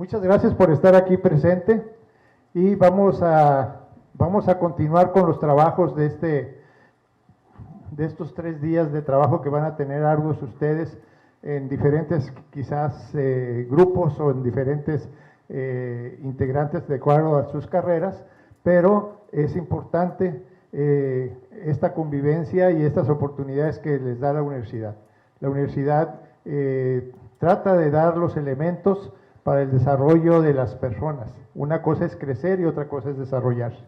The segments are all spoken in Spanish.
Muchas gracias por estar aquí presente y vamos a continuar con los trabajos de estos 3 días de trabajo que van a tener arduos ustedes en diferentes quizás grupos o en diferentes integrantes de acuerdo a sus carreras, pero es importante esta convivencia y estas oportunidades que les da la universidad. La universidad trata de dar los elementos para el desarrollo de las personas. Una cosa es crecer y otra cosa es desarrollarse.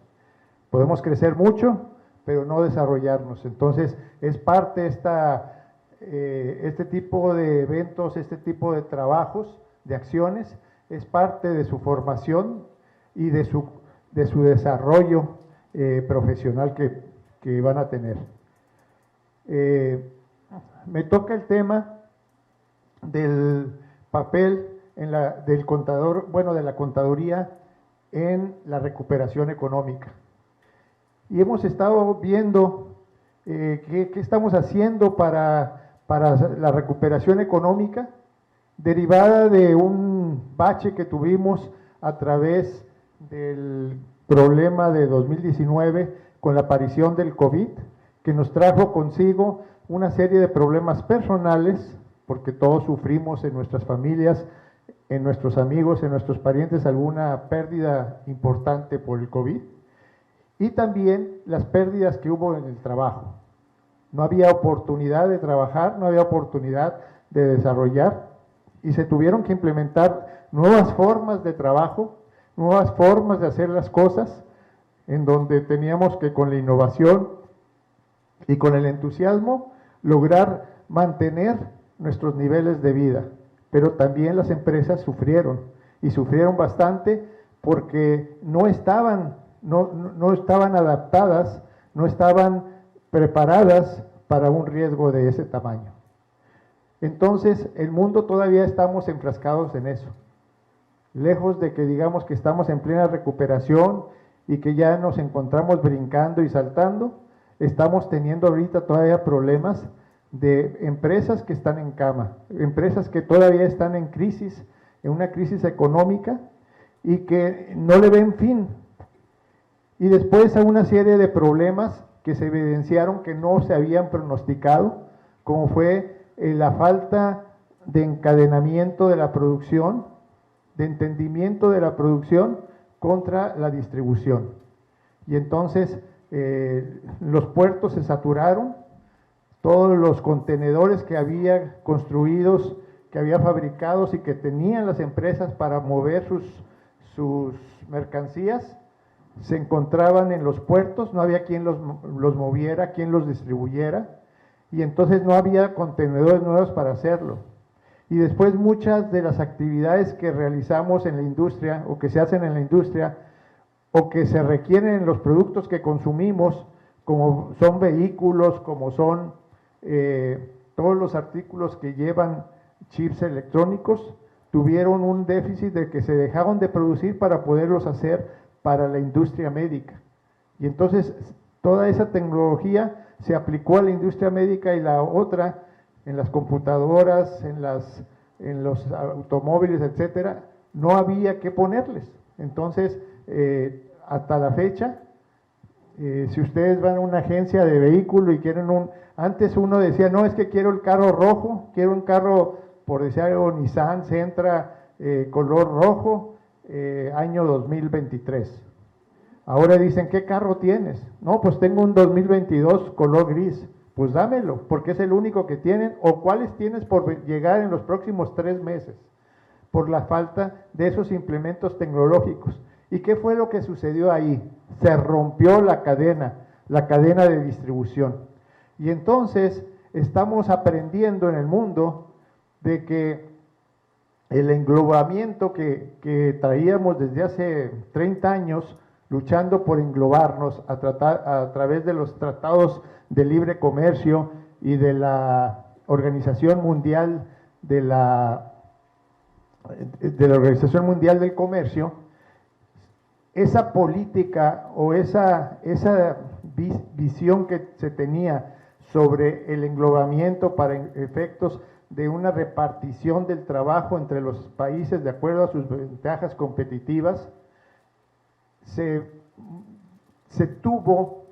Podemos crecer mucho, pero no desarrollarnos. Entonces, es parte este tipo de eventos, este tipo de trabajos, de acciones, es parte de su formación y de su desarrollo profesional que van a tener. Me toca el tema del papel del contador, de la contaduría en la recuperación económica. Y hemos estado viendo qué estamos haciendo para la recuperación económica, derivada de un bache que tuvimos a través del problema de 2019 con la aparición del COVID, que nos trajo consigo una serie de problemas personales, porque todos sufrimos en nuestras familias, en nuestros amigos, en nuestros parientes, alguna pérdida importante por el COVID, y también las pérdidas que hubo en el trabajo. No había oportunidad de trabajar, no había oportunidad de desarrollar, y se tuvieron que implementar nuevas formas de trabajo, nuevas formas de hacer las cosas, en donde teníamos que con la innovación y con el entusiasmo lograr mantener nuestros niveles de vida. Pero también las empresas sufrieron, y sufrieron bastante porque no estaban adaptadas, no estaban preparadas para un riesgo de ese tamaño. Entonces, el mundo todavía estamos enfrascados en eso. Lejos de que digamos que estamos en plena recuperación y que ya nos encontramos brincando y saltando, estamos teniendo ahorita todavía problemas de empresas que están en cama, empresas que todavía están en crisis, en una crisis económica y que no le ven fin. Y después a una serie de problemas que se evidenciaron que no se habían pronosticado, como fue la falta de encadenamiento de la producción, de entendimiento de la producción contra la distribución. Y entonces los puertos se saturaron, todos los contenedores que había construidos, que había fabricados y que tenían las empresas para mover sus mercancías, se encontraban en los puertos, no había quien los moviera, quien los distribuyera, y entonces no había contenedores nuevos para hacerlo. Y después muchas de las actividades que realizamos en la industria, o que se hacen en la industria, o que se requieren en los productos que consumimos, como son vehículos, como son todos los artículos que llevan chips electrónicos, tuvieron un déficit de que se dejaron de producir para poderlos hacer para la industria médica. Y entonces toda esa tecnología se aplicó a la industria médica, y la otra en las computadoras, en los automóviles, etcétera, no había que ponerles. Entonces, hasta la fecha, si ustedes van a una agencia de vehículo y quieren antes uno decía, no, es que quiero el carro rojo, quiero un carro, por decir algo, Nissan Sentra, color rojo, año 2023. Ahora dicen, ¿qué carro tienes? No, pues tengo un 2022 color gris. Pues dámelo, porque es el único que tienen, o cuáles tienes por llegar en los próximos 3 meses, por la falta de esos implementos tecnológicos. ¿Y qué fue lo que sucedió ahí? Se rompió la cadena de distribución. Y entonces estamos aprendiendo en el mundo de que el englobamiento que traíamos desde hace 30 años, luchando por englobarnos a través de los tratados de libre comercio y de la Organización Mundial de la Organización Mundial del Comercio, esa política o esa visión que se tenía sobre el englobamiento para efectos de una repartición del trabajo entre los países de acuerdo a sus ventajas competitivas, se tuvo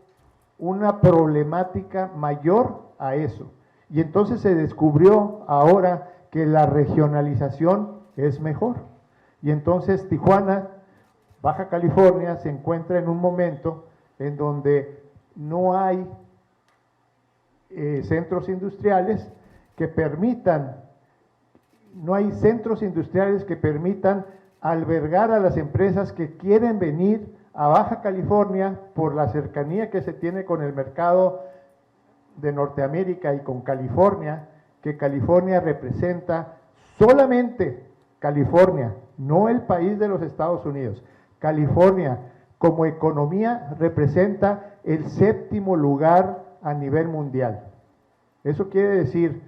una problemática mayor a eso. Y entonces se descubrió ahora que la regionalización es mejor. Y entonces Tijuana, Baja California, se encuentra en un momento en donde no hay centros industriales que permitan, no hay centros industriales que permitan albergar a las empresas que quieren venir a Baja California por la cercanía que se tiene con el mercado de Norteamérica y con California, que California representa solamente California, no el país de los Estados Unidos. California como economía representa el 7º lugar a nivel mundial. Eso quiere decir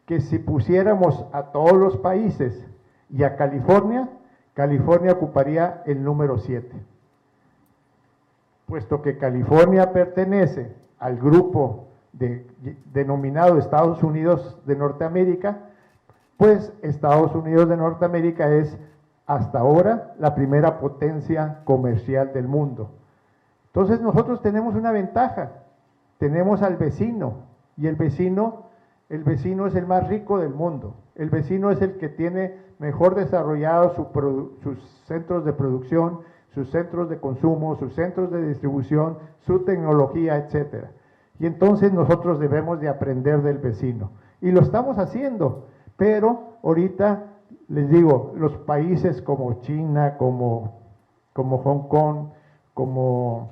que si pusiéramos a todos los países y a California, California ocuparía el número 7. Puesto que California pertenece al grupo denominado Estados Unidos de Norteamérica, pues Estados Unidos de Norteamérica es hasta ahora la primera potencia comercial del mundo. Entonces nosotros tenemos una ventaja, tenemos al vecino, y el vecino es el más rico del mundo, el vecino es el que tiene mejor desarrollados sus centros de producción, sus centros de consumo, sus centros de distribución, su tecnología, etcétera. Y entonces nosotros debemos de aprender del vecino, y lo estamos haciendo, pero ahorita les digo, los países como China, como Hong Kong, como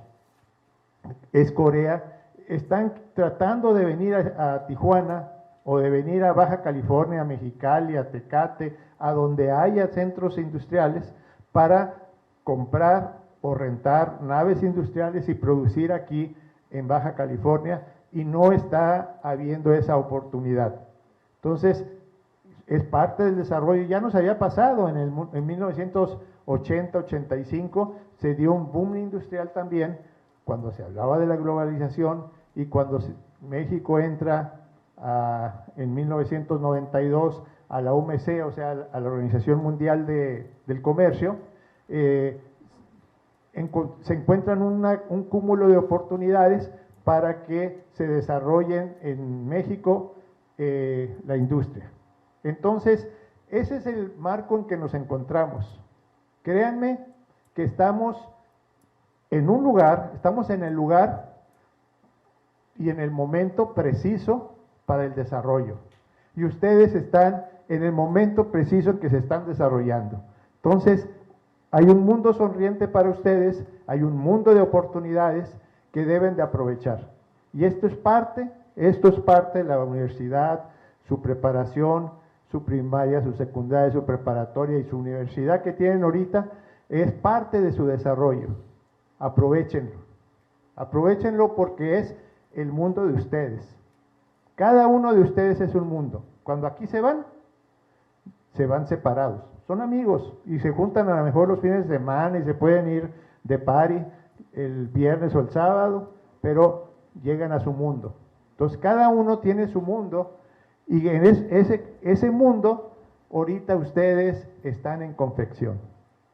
es Corea, están tratando de venir a Tijuana o de venir a Baja California, a Mexicali, a Tecate, a donde haya centros industriales para comprar o rentar naves industriales y producir aquí en Baja California, y no está habiendo esa oportunidad. Entonces, es parte del desarrollo. Ya nos había pasado en 1980-85, se dio un boom industrial también, cuando se hablaba de la globalización, y cuando México entra en 1992 a la OMC, o sea, a la Organización Mundial del Comercio, se encuentran un cúmulo de oportunidades para que se desarrollen en México la industria. Entonces, ese es el marco en que nos encontramos. Créanme que estamos en un lugar, estamos en el lugar y en el momento preciso para el desarrollo. Y ustedes están en el momento preciso en que se están desarrollando. Entonces, hay un mundo sonriente para ustedes, hay un mundo de oportunidades que deben de aprovechar. Y esto es parte de la universidad, su preparación, su primaria, su secundaria, su preparatoria y su universidad que tienen ahorita, es parte de su desarrollo. Aprovechenlo. Aprovechenlo porque es el mundo de ustedes. Cada uno de ustedes es un mundo. Cuando aquí se van separados. Son amigos y se juntan a lo mejor los fines de semana y se pueden ir de party el viernes o el sábado, pero llegan a su mundo. Entonces cada uno tiene su mundo, y en ese mundo ahorita ustedes están en confección.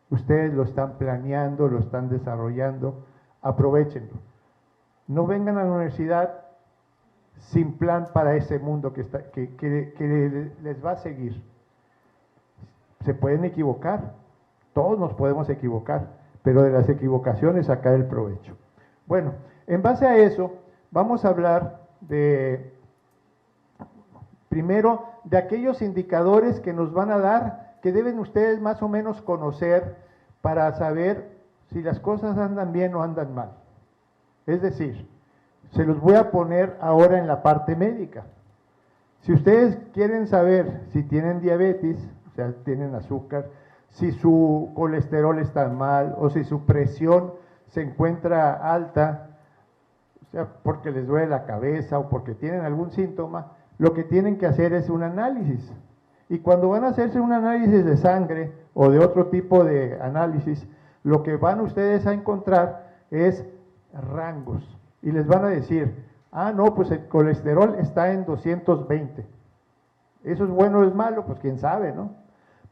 Ustedes lo están planeando, lo están desarrollando. Aprovechenlo. No vengan a la universidad sin plan para ese mundo que les va a seguir. Se pueden equivocar, todos nos podemos equivocar, pero de las equivocaciones sacar el provecho. Bueno, en base a eso, vamos a hablar primero de aquellos indicadores que nos van a dar, que deben ustedes más o menos conocer para saber si las cosas andan bien o andan mal. Es decir, se los voy a poner ahora en la parte médica. Si ustedes quieren saber si tienen diabetes, o sea, tienen azúcar, si su colesterol está mal o si su presión se encuentra alta, o sea, porque les duele la cabeza o porque tienen algún síntoma, lo que tienen que hacer es un análisis. Y cuando van a hacerse un análisis de sangre o de otro tipo de análisis, lo que van ustedes a encontrar es rangos. Y les van a decir, no, pues el colesterol está en 220. ¿Eso es bueno o es malo? Pues quién sabe, ¿no?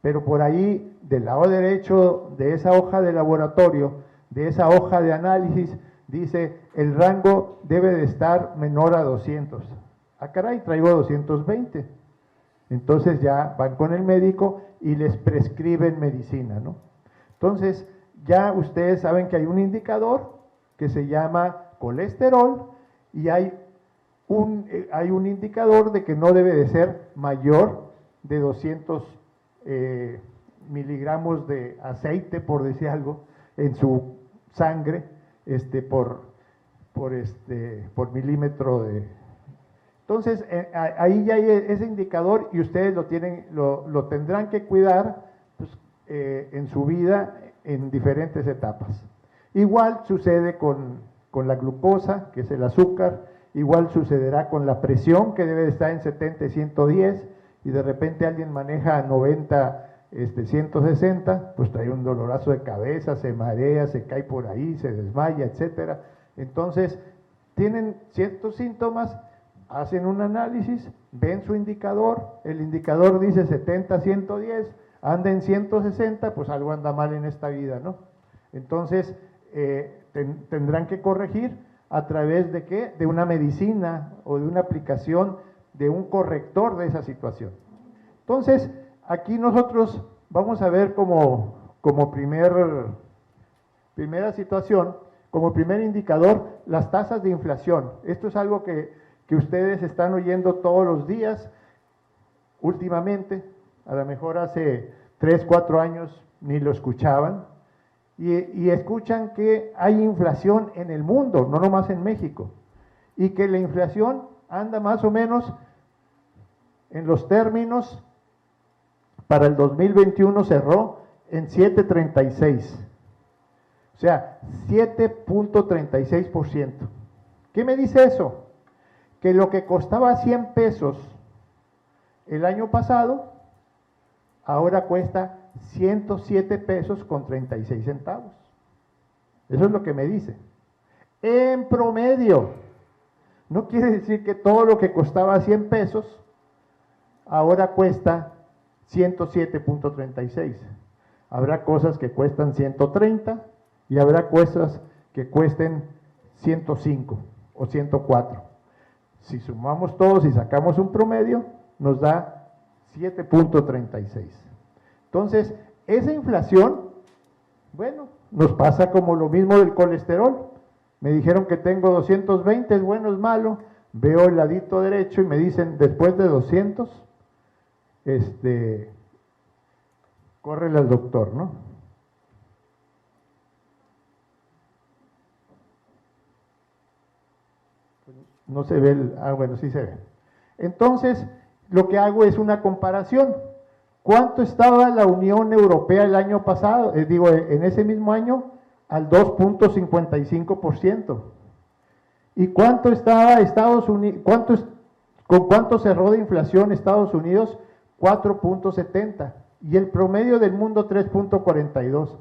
Pero por ahí, del lado derecho de esa hoja de laboratorio, de esa hoja de análisis, dice, el rango debe de estar menor a 200. Ah, caray, traigo 220. Entonces ya van con el médico y les prescriben medicina, ¿no? Entonces, ya ustedes saben que hay un indicador que se llama colesterol y hay un indicador de que no debe de ser mayor de 200 miligramos de aceite, por decir algo, en su sangre, por milímetro de... Entonces, ahí ya hay ese indicador y ustedes lo tendrán que cuidar pues, en su vida en diferentes etapas. Igual sucede con la glucosa, que es el azúcar, igual sucederá con la presión, que debe de estar en 70 y 110, y de repente alguien maneja 90, 160, pues trae un dolorazo de cabeza, se marea, se cae por ahí, se desmaya, etcétera. Entonces, tienen ciertos síntomas, hacen un análisis, ven su indicador, el indicador dice 70, 110, anda en 160, pues algo anda mal en esta vida, ¿no? Entonces, tendrán que corregir a través de ¿qué? De una medicina o de una aplicación de un corrector de esa situación. Entonces, aquí nosotros vamos a ver como primera situación, como primer indicador, las tasas de inflación. Esto es algo que ustedes están oyendo todos los días últimamente, a lo mejor hace 3, 4 años ni lo escuchaban, y escuchan que hay inflación en el mundo, no nomás en México, y que la inflación anda más o menos en los términos, para el 2021 cerró en 7.36, o sea, 7.36%. ¿Qué me dice eso? Que lo que costaba 100 pesos el año pasado, ahora cuesta 107 pesos con 36 centavos. Eso es lo que me dice. En promedio. No quiere decir que todo lo que costaba 100 pesos, ahora cuesta 107.36. Habrá cosas que cuestan 130 y habrá cosas que cuesten 105 o 104. Si sumamos todos y sacamos un promedio, nos da 7.36. Entonces, esa inflación, bueno, nos pasa como lo mismo del colesterol. Me dijeron que tengo 220, es bueno, es malo. Veo el ladito derecho y me dicen, después de 200, córrele al doctor, ¿no? No se ve bueno, sí se ve. Entonces, lo que hago es una comparación. ¿Cuánto estaba la Unión Europea el año pasado? En ese mismo año, al 2.55%. ¿Y cuánto estaba Estados Unidos? ¿Con cuánto cerró de inflación Estados Unidos? 4.70. Y el promedio del mundo 3.42.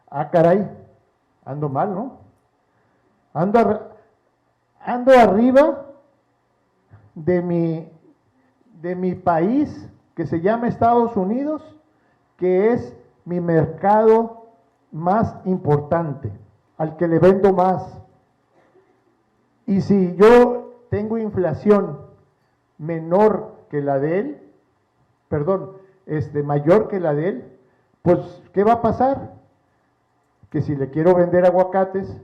Ah, caray, ando mal, ¿no? Ando arriba de mi país, que se llama Estados Unidos, que es mi mercado más importante, al que le vendo más. Y si yo tengo inflación menor que la de él, mayor que la de él, pues ¿qué va a pasar? Que si le quiero vender aguacates,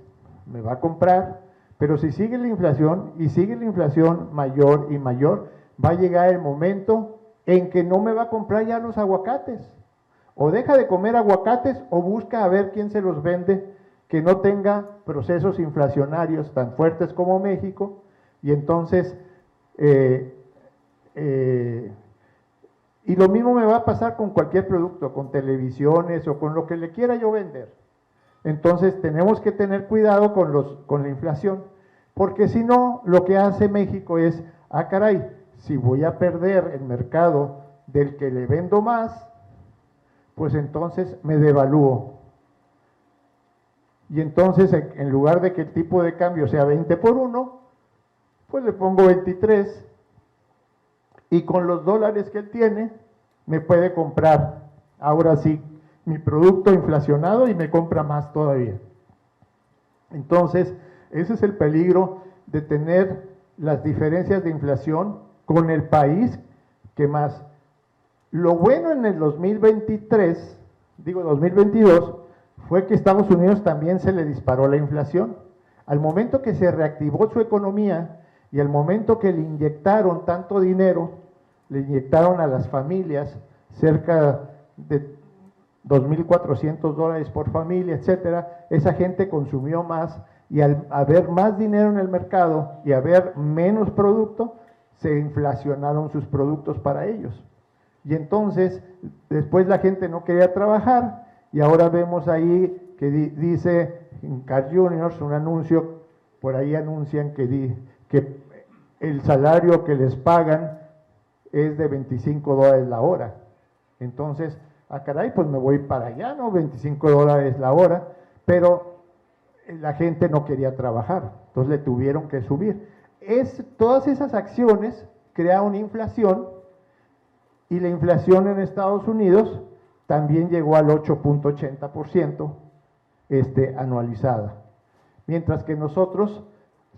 me va a comprar, pero si sigue la inflación y sigue la inflación mayor y mayor, va a llegar el momento en que no me va a comprar ya los aguacates. O deja de comer aguacates o busca a ver quién se los vende que no tenga procesos inflacionarios tan fuertes como México, y entonces, y lo mismo me va a pasar con cualquier producto, con televisiones o con lo que le quiera yo vender. Entonces tenemos que tener cuidado con la inflación, porque si no, lo que hace México es, ah caray, si voy a perder el mercado del que le vendo más, pues entonces me devalúo. Y entonces, en lugar de que el tipo de cambio sea 20 por 1, pues le pongo 23 y con los dólares que él tiene, me puede comprar, ahora sí, mi producto inflacionado y me compra más todavía. Entonces, ese es el peligro de tener las diferencias de inflación con el país que más. Lo bueno en el 2023, digo 2022, fue que Estados Unidos también se le disparó la inflación. Al momento que se reactivó su economía y al momento que le inyectaron tanto dinero, le inyectaron a las familias cerca de $2,400 por familia, etcétera, esa gente consumió más y al haber más dinero en el mercado y haber menos producto, se inflacionaron sus productos para ellos. Y entonces, después la gente no quería trabajar y ahora vemos ahí que dice en Carl Jr. un anuncio, por ahí anuncian que el salario que les pagan es de $25 la hora. Entonces, caray, pues me voy para allá, ¿no? $25 la hora, pero la gente no quería trabajar, entonces le tuvieron que subir. Todas esas acciones crearon inflación y la inflación en Estados Unidos también llegó al 8.80% anualizada, mientras que nosotros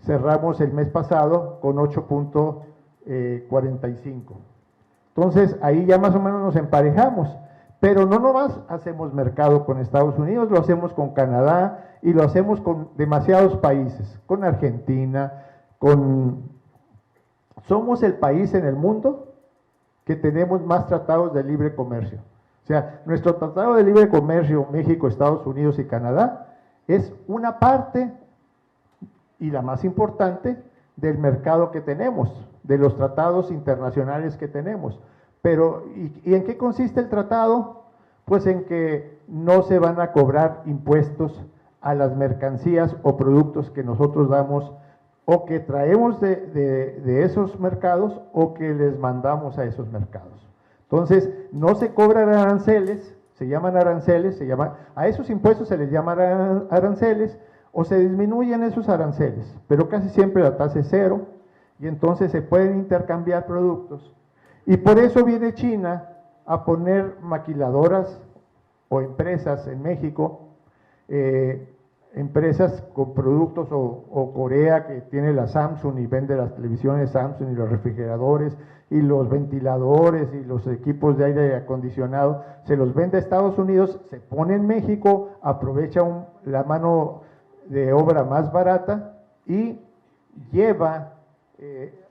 cerramos el mes pasado con 8.45. Entonces ahí ya más o menos nos emparejamos, pero no nomás hacemos mercado con Estados Unidos, lo hacemos con Canadá y lo hacemos con demasiados países, con Argentina, somos el país en el mundo que tenemos más tratados de libre comercio. O sea, nuestro tratado de libre comercio, México, Estados Unidos y Canadá, es una parte y la más importante del mercado que tenemos, de los tratados internacionales que tenemos. Pero, ¿y en qué consiste el tratado? Pues en que no se van a cobrar impuestos a las mercancías o productos que nosotros damos o que traemos de esos mercados o que les mandamos a esos mercados. Entonces, no se cobran aranceles, se llaman aranceles, a esos impuestos se les llama aranceles o se disminuyen esos aranceles, pero casi siempre la tasa es cero y entonces se pueden intercambiar productos. Y por eso viene China a poner maquiladoras o empresas en México, empresas con productos o Corea que tiene la Samsung y vende las televisiones Samsung y los refrigeradores y los ventiladores y los equipos de aire acondicionado, se los vende a Estados Unidos, se pone en México, aprovecha la mano de obra más barata y lleva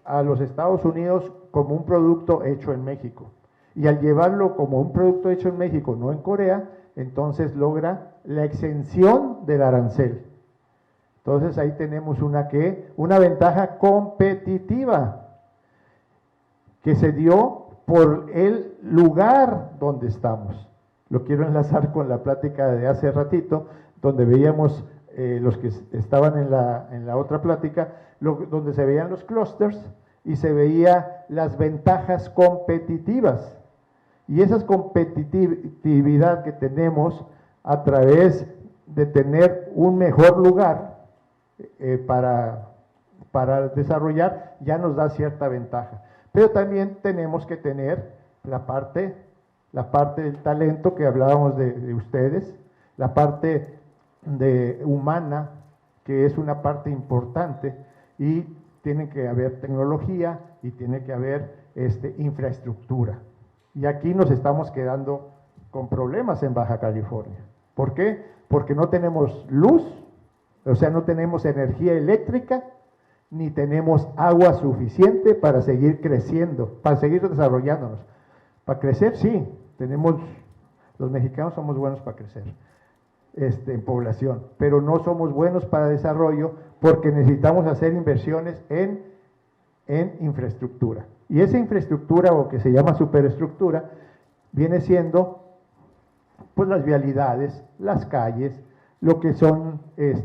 a los Estados Unidos como un producto hecho en México. Y al llevarlo como un producto hecho en México, no en Corea, entonces logra la exención del arancel. Entonces ahí tenemos una ventaja competitiva que se dio por el lugar donde estamos. Lo quiero enlazar con la plática de hace ratito, donde veíamos los que estaban en la otra plática, donde se veían los clústeres y se veía las ventajas competitivas. Y esa competitividad que tenemos a través de tener un mejor lugar para desarrollar, ya nos da cierta ventaja. Pero también tenemos que tener la parte del talento que hablábamos de ustedes, la parte humana, que es una parte importante, y tiene que haber tecnología y tiene que haber infraestructura. Y aquí nos estamos quedando con problemas en Baja California. ¿Por qué? Porque no tenemos luz, o sea, no tenemos energía eléctrica, ni tenemos agua suficiente para seguir creciendo, para seguir desarrollándonos. Para crecer, sí, los mexicanos somos buenos para crecer en población, pero no somos buenos para desarrollo porque necesitamos hacer inversiones en infraestructura. Y esa infraestructura, o que se llama superestructura, viene siendo pues las vialidades, las calles, lo que son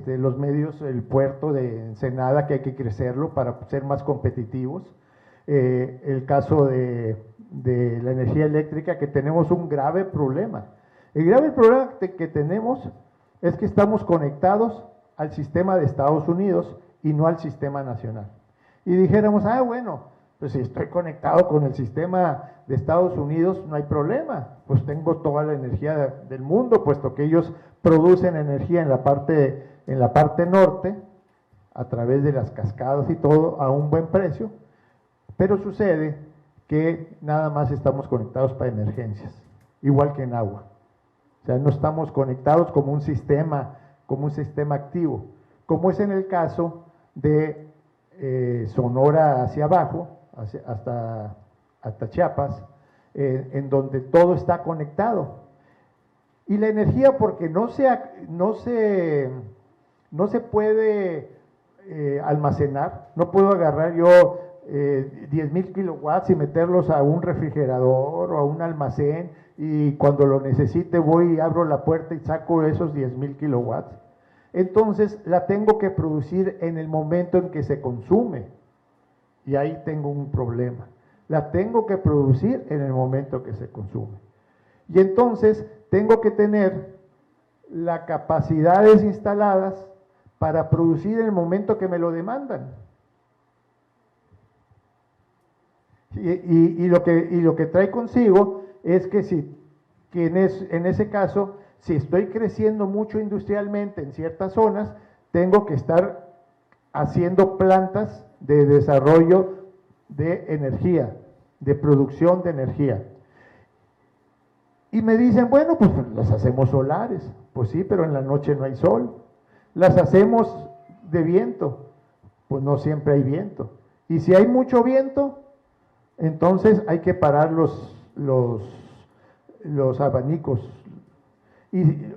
los medios, el puerto de Ensenada, que hay que crecerlo para ser más competitivos, el caso de la energía eléctrica, que tenemos un grave problema. El grave problema que tenemos es que estamos conectados al sistema de Estados Unidos y no al sistema nacional. Y dijéramos, bueno, Pues si estoy conectado con el sistema de Estados Unidos, no hay problema, pues tengo toda la energía del mundo, puesto que ellos producen energía en la parte norte, a través de las cascadas y todo, a un buen precio, pero sucede que nada más estamos conectados para emergencias, igual que en agua. O sea, no estamos conectados como un sistema activo, como es en el caso de Sonora hacia abajo, hasta Chiapas, en donde todo está conectado. Y la energía, porque no se puede almacenar, no puedo agarrar yo 10,000 kilowatts y meterlos a un refrigerador o a un almacén, y cuando lo necesite voy y abro la puerta y saco esos 10,000 kilowatts. Entonces la tengo que producir en el momento en que se consume, y ahí tengo un problema. La tengo que producir en el momento que se consume. Y entonces tengo que tener las capacidades instaladas para producir en el momento que me lo demandan. Y lo que trae consigo es que en ese caso, si estoy creciendo mucho industrialmente en ciertas zonas, tengo que estar haciendo plantas de desarrollo de energía, de producción de energía. Y me dicen, bueno, pues las hacemos solares. Pues sí, pero en la noche no hay sol. Las hacemos de viento. Pues no siempre hay viento. Y si hay mucho viento, entonces hay que parar los abanicos,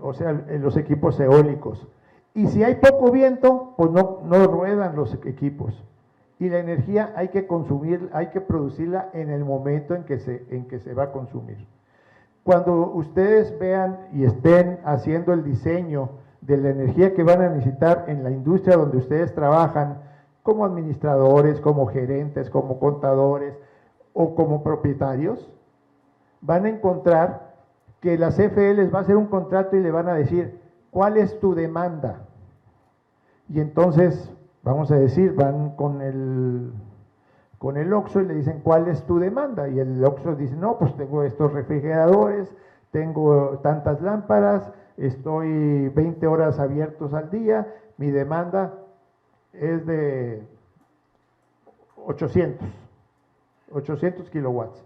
o sea, los equipos eólicos. Y si hay poco viento, pues no ruedan los equipos. Y la energía hay que producirla en el momento en que se va a consumir. Cuando ustedes vean y estén haciendo el diseño de la energía que van a necesitar en la industria donde ustedes trabajan, como administradores, como gerentes, como contadores o como propietarios, van a encontrar que la CFE les va a hacer un contrato y le van a decir, ¿cuál es tu demanda? Y entonces, vamos a decir, van con el OXXO y le dicen, ¿cuál es tu demanda? Y el OXXO dice, no, pues tengo estos refrigeradores, tengo tantas lámparas, estoy 20 horas abiertos al día, mi demanda es de 800 kilowatts.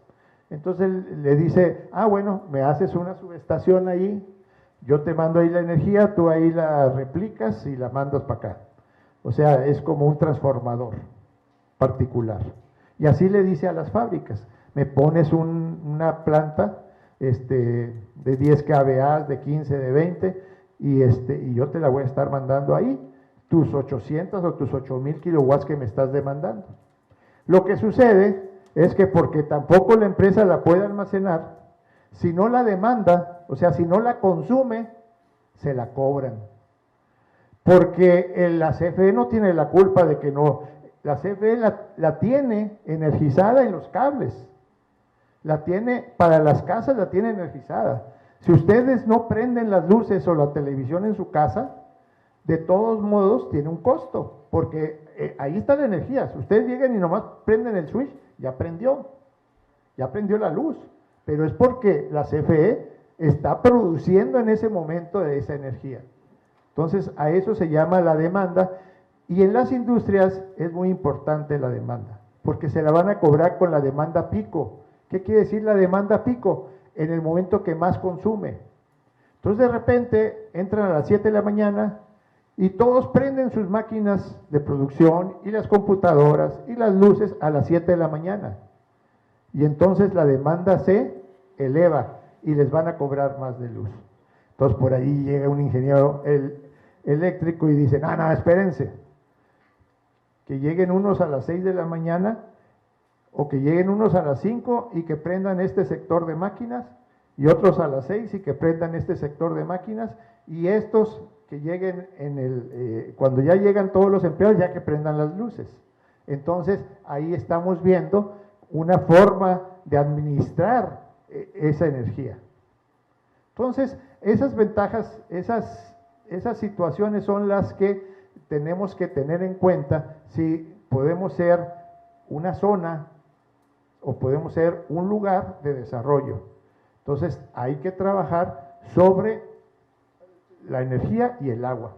Entonces le dice, bueno, me haces una subestación ahí, yo te mando ahí la energía, tú ahí la replicas y la mandas para acá. O sea, es como un transformador particular. Y así le dice a las fábricas, me pones una planta de 10 kVA, de 15, de 20, y yo te la voy a estar mandando ahí, tus 800 o tus 8,000 kilowatts que me estás demandando. Lo que sucede es que porque tampoco la empresa la puede almacenar, si no la demanda, o sea, si no la consume, se la cobran. Porque la CFE no tiene la culpa de que no, la CFE la tiene energizada en los cables, la tiene para las casas, la tiene energizada. Si ustedes no prenden las luces o la televisión en su casa, de todos modos tiene un costo, porque ahí está la energía. Si ustedes llegan y nomás prenden el switch, ya prendió la luz, pero es porque la CFE está produciendo en ese momento esa energía. Entonces, a eso se llama la demanda, y en las industrias es muy importante la demanda, porque se la van a cobrar con la demanda pico. ¿Qué quiere decir la demanda pico? En el momento que más consume. Entonces, de repente, entran a las 7 de la mañana y todos prenden sus máquinas de producción y las computadoras y las luces a las 7 de la mañana. Y entonces la demanda se eleva y les van a cobrar más de luz. Entonces por ahí llega un ingeniero eléctrico y dice, no, espérense, que lleguen unos a las 6 de la mañana o que lleguen unos a las 5 y que prendan este sector de máquinas, y otros a las 6 y que prendan este sector de máquinas, y estos que lleguen cuando ya llegan todos los empleados, ya que prendan las luces. Entonces ahí estamos viendo una forma de administrar esa energía. Entonces, esas ventajas, esas situaciones son las que tenemos que tener en cuenta si podemos ser una zona o podemos ser un lugar de desarrollo. Entonces hay que trabajar sobre la energía y el agua.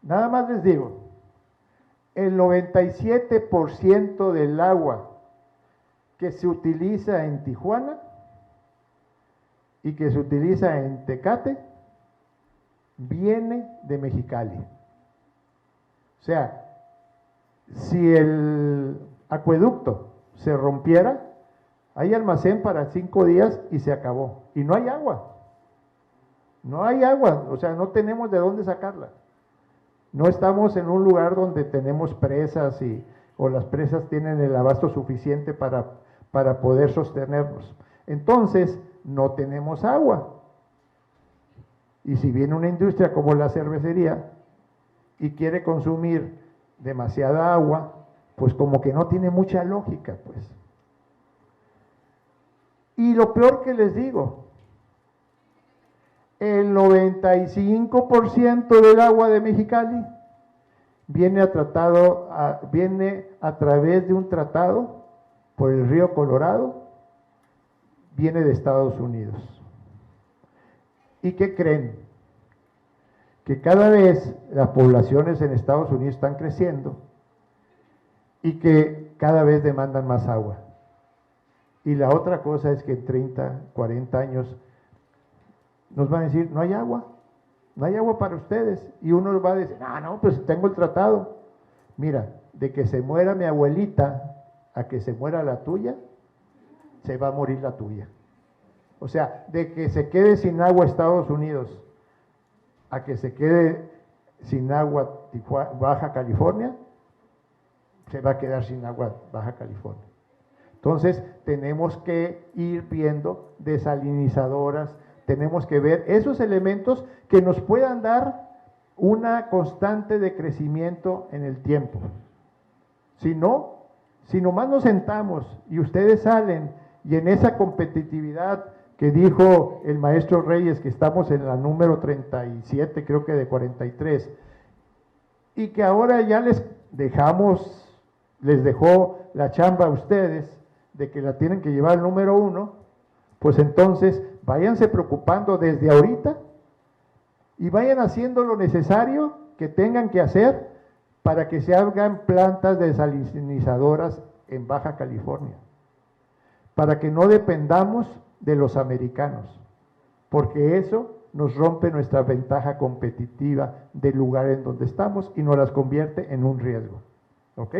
Nada más les digo, el 97% del agua que se utiliza en Tijuana y que se utiliza en Tecate viene de Mexicali. O sea, si el acueducto se rompiera, hay almacén para 5 días y se acabó. Y no hay agua. No hay agua, o sea, no tenemos de dónde sacarla. No estamos en un lugar donde tenemos presas o las presas tienen el abasto suficiente para poder sostenernos. Entonces, no tenemos agua. Y si viene una industria como la cervecería y quiere consumir demasiada agua, pues como que no tiene mucha lógica, pues. Y lo peor que les digo, el 95% del agua de Mexicali viene a través de un tratado por el río Colorado, viene de Estados Unidos. ¿Y qué creen? Que cada vez las poblaciones en Estados Unidos están creciendo y que cada vez demandan más agua. Y la otra cosa es que en 30, 40 años nos van a decir, no hay agua para ustedes. Y uno va a decir, no, pues tengo el tratado. Mira, de que se muera mi abuelita a que se muera la tuya, se va a morir la tuya. O sea, de que se quede sin agua Estados Unidos a que se quede sin agua Baja California, se va a quedar sin agua Baja California. Entonces, tenemos que ir viendo desalinizadoras, tenemos que ver esos elementos que nos puedan dar una constante de crecimiento en el tiempo. Si no, si nomás nos sentamos y ustedes salen y en esa competitividad que dijo el maestro Reyes, que estamos en la número 37, creo que de 43, y que ahora ya les dejó la chamba a ustedes de que la tienen que llevar al número 1, pues entonces váyanse preocupando desde ahorita y vayan haciendo lo necesario que tengan que hacer para que se hagan plantas desalinizadoras en Baja California, para que no dependamos de los americanos, porque eso nos rompe nuestra ventaja competitiva del lugar en donde estamos y nos las convierte en un riesgo. ¿Ok?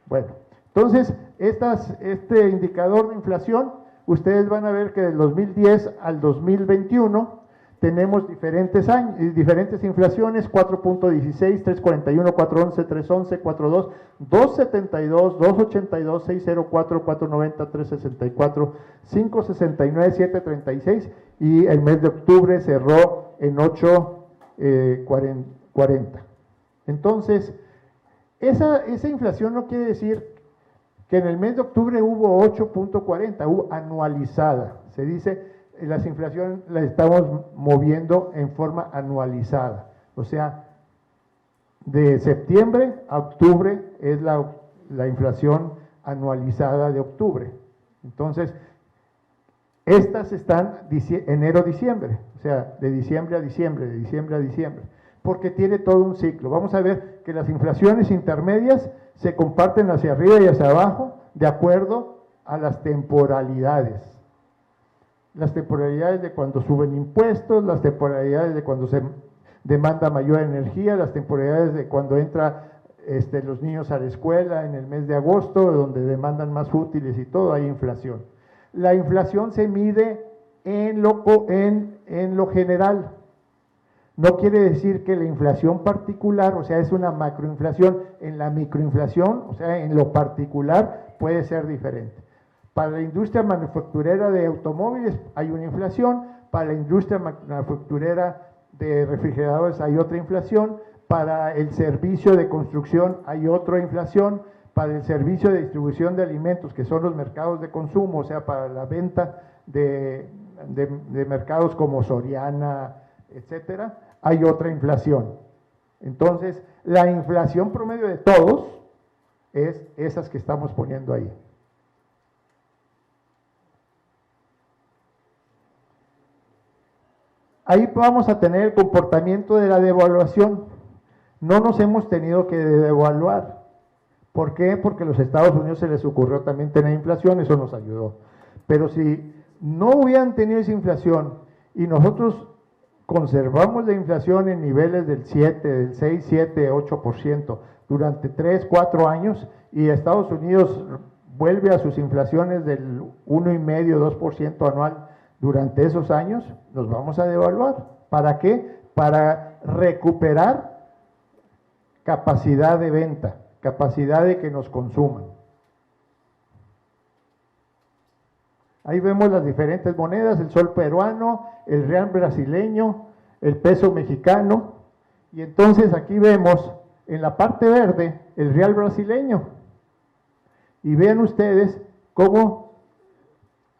Bueno, entonces, este indicador de inflación, ustedes van a ver que del 2010 al 2021 tenemos diferentes inflaciones: 4.16, 3.41, 4.11, 3.11, 4.2, 2.72, 2.82, 6.04, 4.90, 3.64, 5.69, 7.36 y el mes de octubre cerró en 8.40. Entonces, esa inflación no quiere decir que en el mes de octubre hubo 8.40, hubo anualizada. Se dice, las inflaciones las estamos moviendo en forma anualizada. O sea, de septiembre a octubre es la inflación anualizada de octubre. Entonces, estas están enero-diciembre, o sea, de diciembre a diciembre, de diciembre a diciembre, porque tiene todo un ciclo. Vamos a ver que las inflaciones intermedias se comparten hacia arriba y hacia abajo de acuerdo a las temporalidades. Las temporalidades de cuando suben impuestos, las temporalidades de cuando se demanda mayor energía, las temporalidades de cuando entran los niños a la escuela en el mes de agosto, donde demandan más útiles y todo, hay inflación. La inflación se mide en lo general. No quiere decir que la inflación particular, o sea, es una macroinflación. En la microinflación, o sea, en lo particular, puede ser diferente. Para la industria manufacturera de automóviles hay una inflación, para la industria manufacturera de refrigeradores hay otra inflación, para el servicio de construcción hay otra inflación, para el servicio de distribución de alimentos, que son los mercados de consumo, o sea, para la venta de mercados como Soriana, etcétera, hay otra inflación. Entonces, la inflación promedio de todos es esas que estamos poniendo ahí. Ahí vamos a tener el comportamiento de la devaluación. No nos hemos tenido que devaluar. ¿Por qué? Porque a los Estados Unidos se les ocurrió también tener inflación, eso nos ayudó. Pero si no hubieran tenido esa inflación y nosotros conservamos la inflación en niveles del 7, del 6, 7, 8% durante 3, 4 años y Estados Unidos vuelve a sus inflaciones del 1,5, 2% anual durante esos años, nos vamos a devaluar. ¿Para qué? Para recuperar capacidad de venta, capacidad de que nos consuman. Ahí vemos las diferentes monedas, el sol peruano, el real brasileño, el peso mexicano, y entonces aquí vemos en la parte verde el real brasileño. Y vean ustedes cómo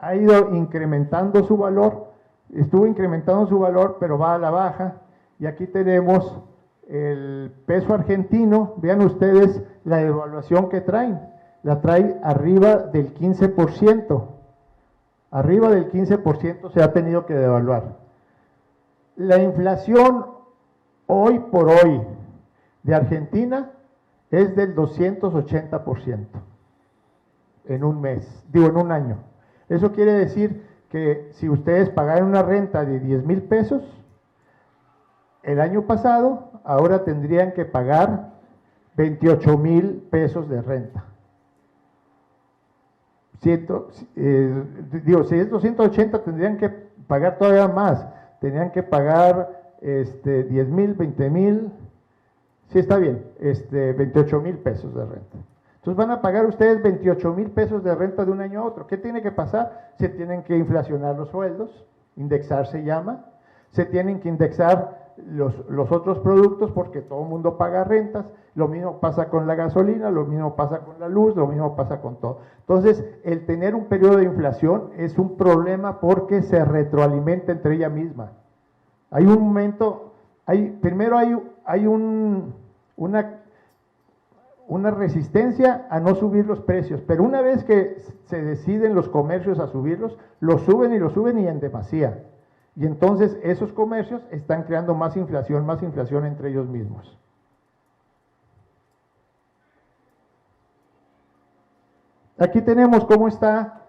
ha ido incrementando su valor, estuvo incrementando su valor, pero va a la baja, y aquí tenemos el peso argentino, vean ustedes la devaluación que traen, la trae arriba del 15%. Arriba del 15% se ha tenido que devaluar. La inflación hoy por hoy de Argentina es del 280% en un mes, digo en un año. Eso quiere decir que si ustedes pagaran una renta de 10,000 pesos el año pasado, ahora tendrían que pagar 28,000 pesos de renta. Si es 280 tendrían que pagar todavía más, tendrían que pagar 10,000, 20,000, sí está bien, 28,000 pesos de renta. Entonces van a pagar ustedes 28,000 pesos de renta de un año a otro. ¿Qué tiene que pasar? Se tienen que inflacionar los sueldos, indexar se llama, se tienen que indexar los otros productos porque todo el mundo paga rentas, lo mismo pasa con la gasolina, lo mismo pasa con la luz, lo mismo pasa con todo. Entonces, el tener un periodo de inflación es un problema porque se retroalimenta entre ella misma. Hay un momento, primero hay una resistencia a no subir los precios, pero una vez que se deciden los comercios a subirlos, los suben y en demasía. Y entonces esos comercios están creando más inflación entre ellos mismos. Aquí tenemos cómo está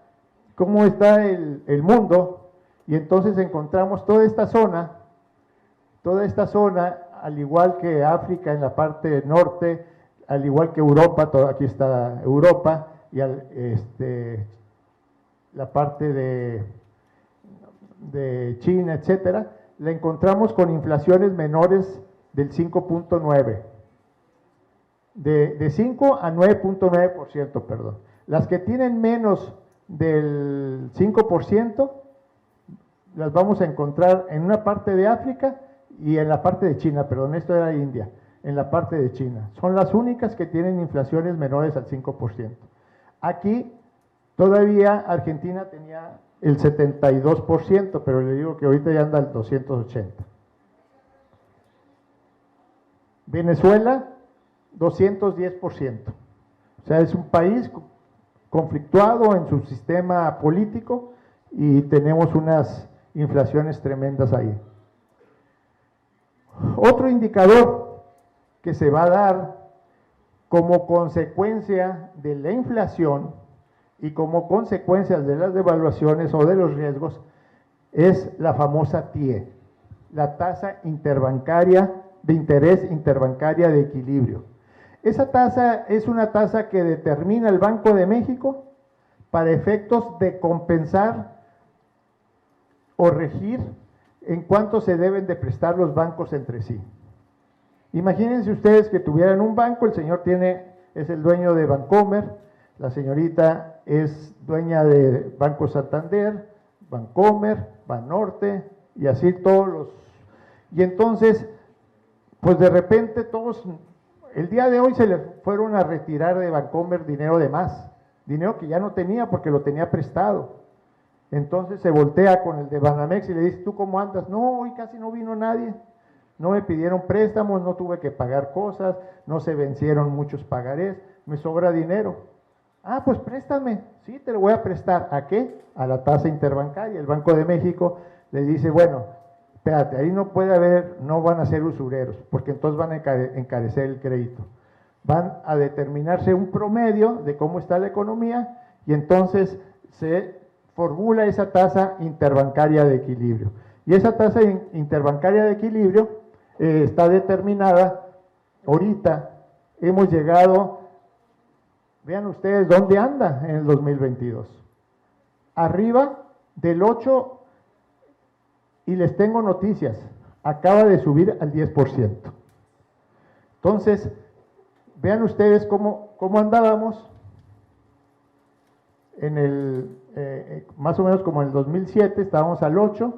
el mundo, y entonces encontramos toda esta zona, al igual que África en la parte norte, al igual que Europa, aquí está Europa, y la parte de China, etcétera, la encontramos con inflaciones menores del 5.9, de 5 a 9.9%, perdón. Las que tienen menos del 5% las vamos a encontrar en una parte de África y en la parte de China, perdón, esto era India, en la parte de China. Son las únicas que tienen inflaciones menores al 5%. Aquí todavía Argentina tenía el 72%, pero le digo que ahorita ya anda al 280%. Venezuela, 210%. O sea, es un país conflictuado en su sistema político y tenemos unas inflaciones tremendas ahí. Otro indicador que se va a dar como consecuencia de la inflación y como consecuencias de las devaluaciones o de los riesgos es la famosa TIE, la tasa interbancaria de interés interbancaria de equilibrio. Esa tasa es una tasa que determina el Banco de México para efectos de compensar o regir en cuánto se deben de prestar los bancos entre sí. Imagínense ustedes que tuvieran un banco, el señor es el dueño de Bancomer, la señorita es dueña de Banco Santander, Bancomer, Banorte y así todos los... Y entonces, pues de repente todos, el día de hoy se le fueron a retirar de Bancomer dinero de más, dinero que ya no tenía porque lo tenía prestado. Entonces se voltea con el de Banamex y le dice, ¿tú cómo andas? No, hoy casi no vino nadie, no me pidieron préstamos, no tuve que pagar cosas, no se vencieron muchos pagarés, me sobra dinero. Ah, pues préstame, sí, te lo voy a prestar. ¿A qué? A la tasa interbancaria. El Banco de México le dice, bueno, espérate, ahí no puede haber, no van a ser usureros, porque entonces van a encarecer el crédito. Van a determinarse un promedio de cómo está la economía y entonces se formula esa tasa interbancaria de equilibrio. Y esa tasa interbancaria de equilibrio está determinada, ahorita hemos llegado, vean ustedes dónde anda en el 2022, arriba del 8%, y les tengo noticias, acaba de subir al 10%. Entonces, vean ustedes cómo andábamos en el, más o menos como en el 2007, estábamos al 8%,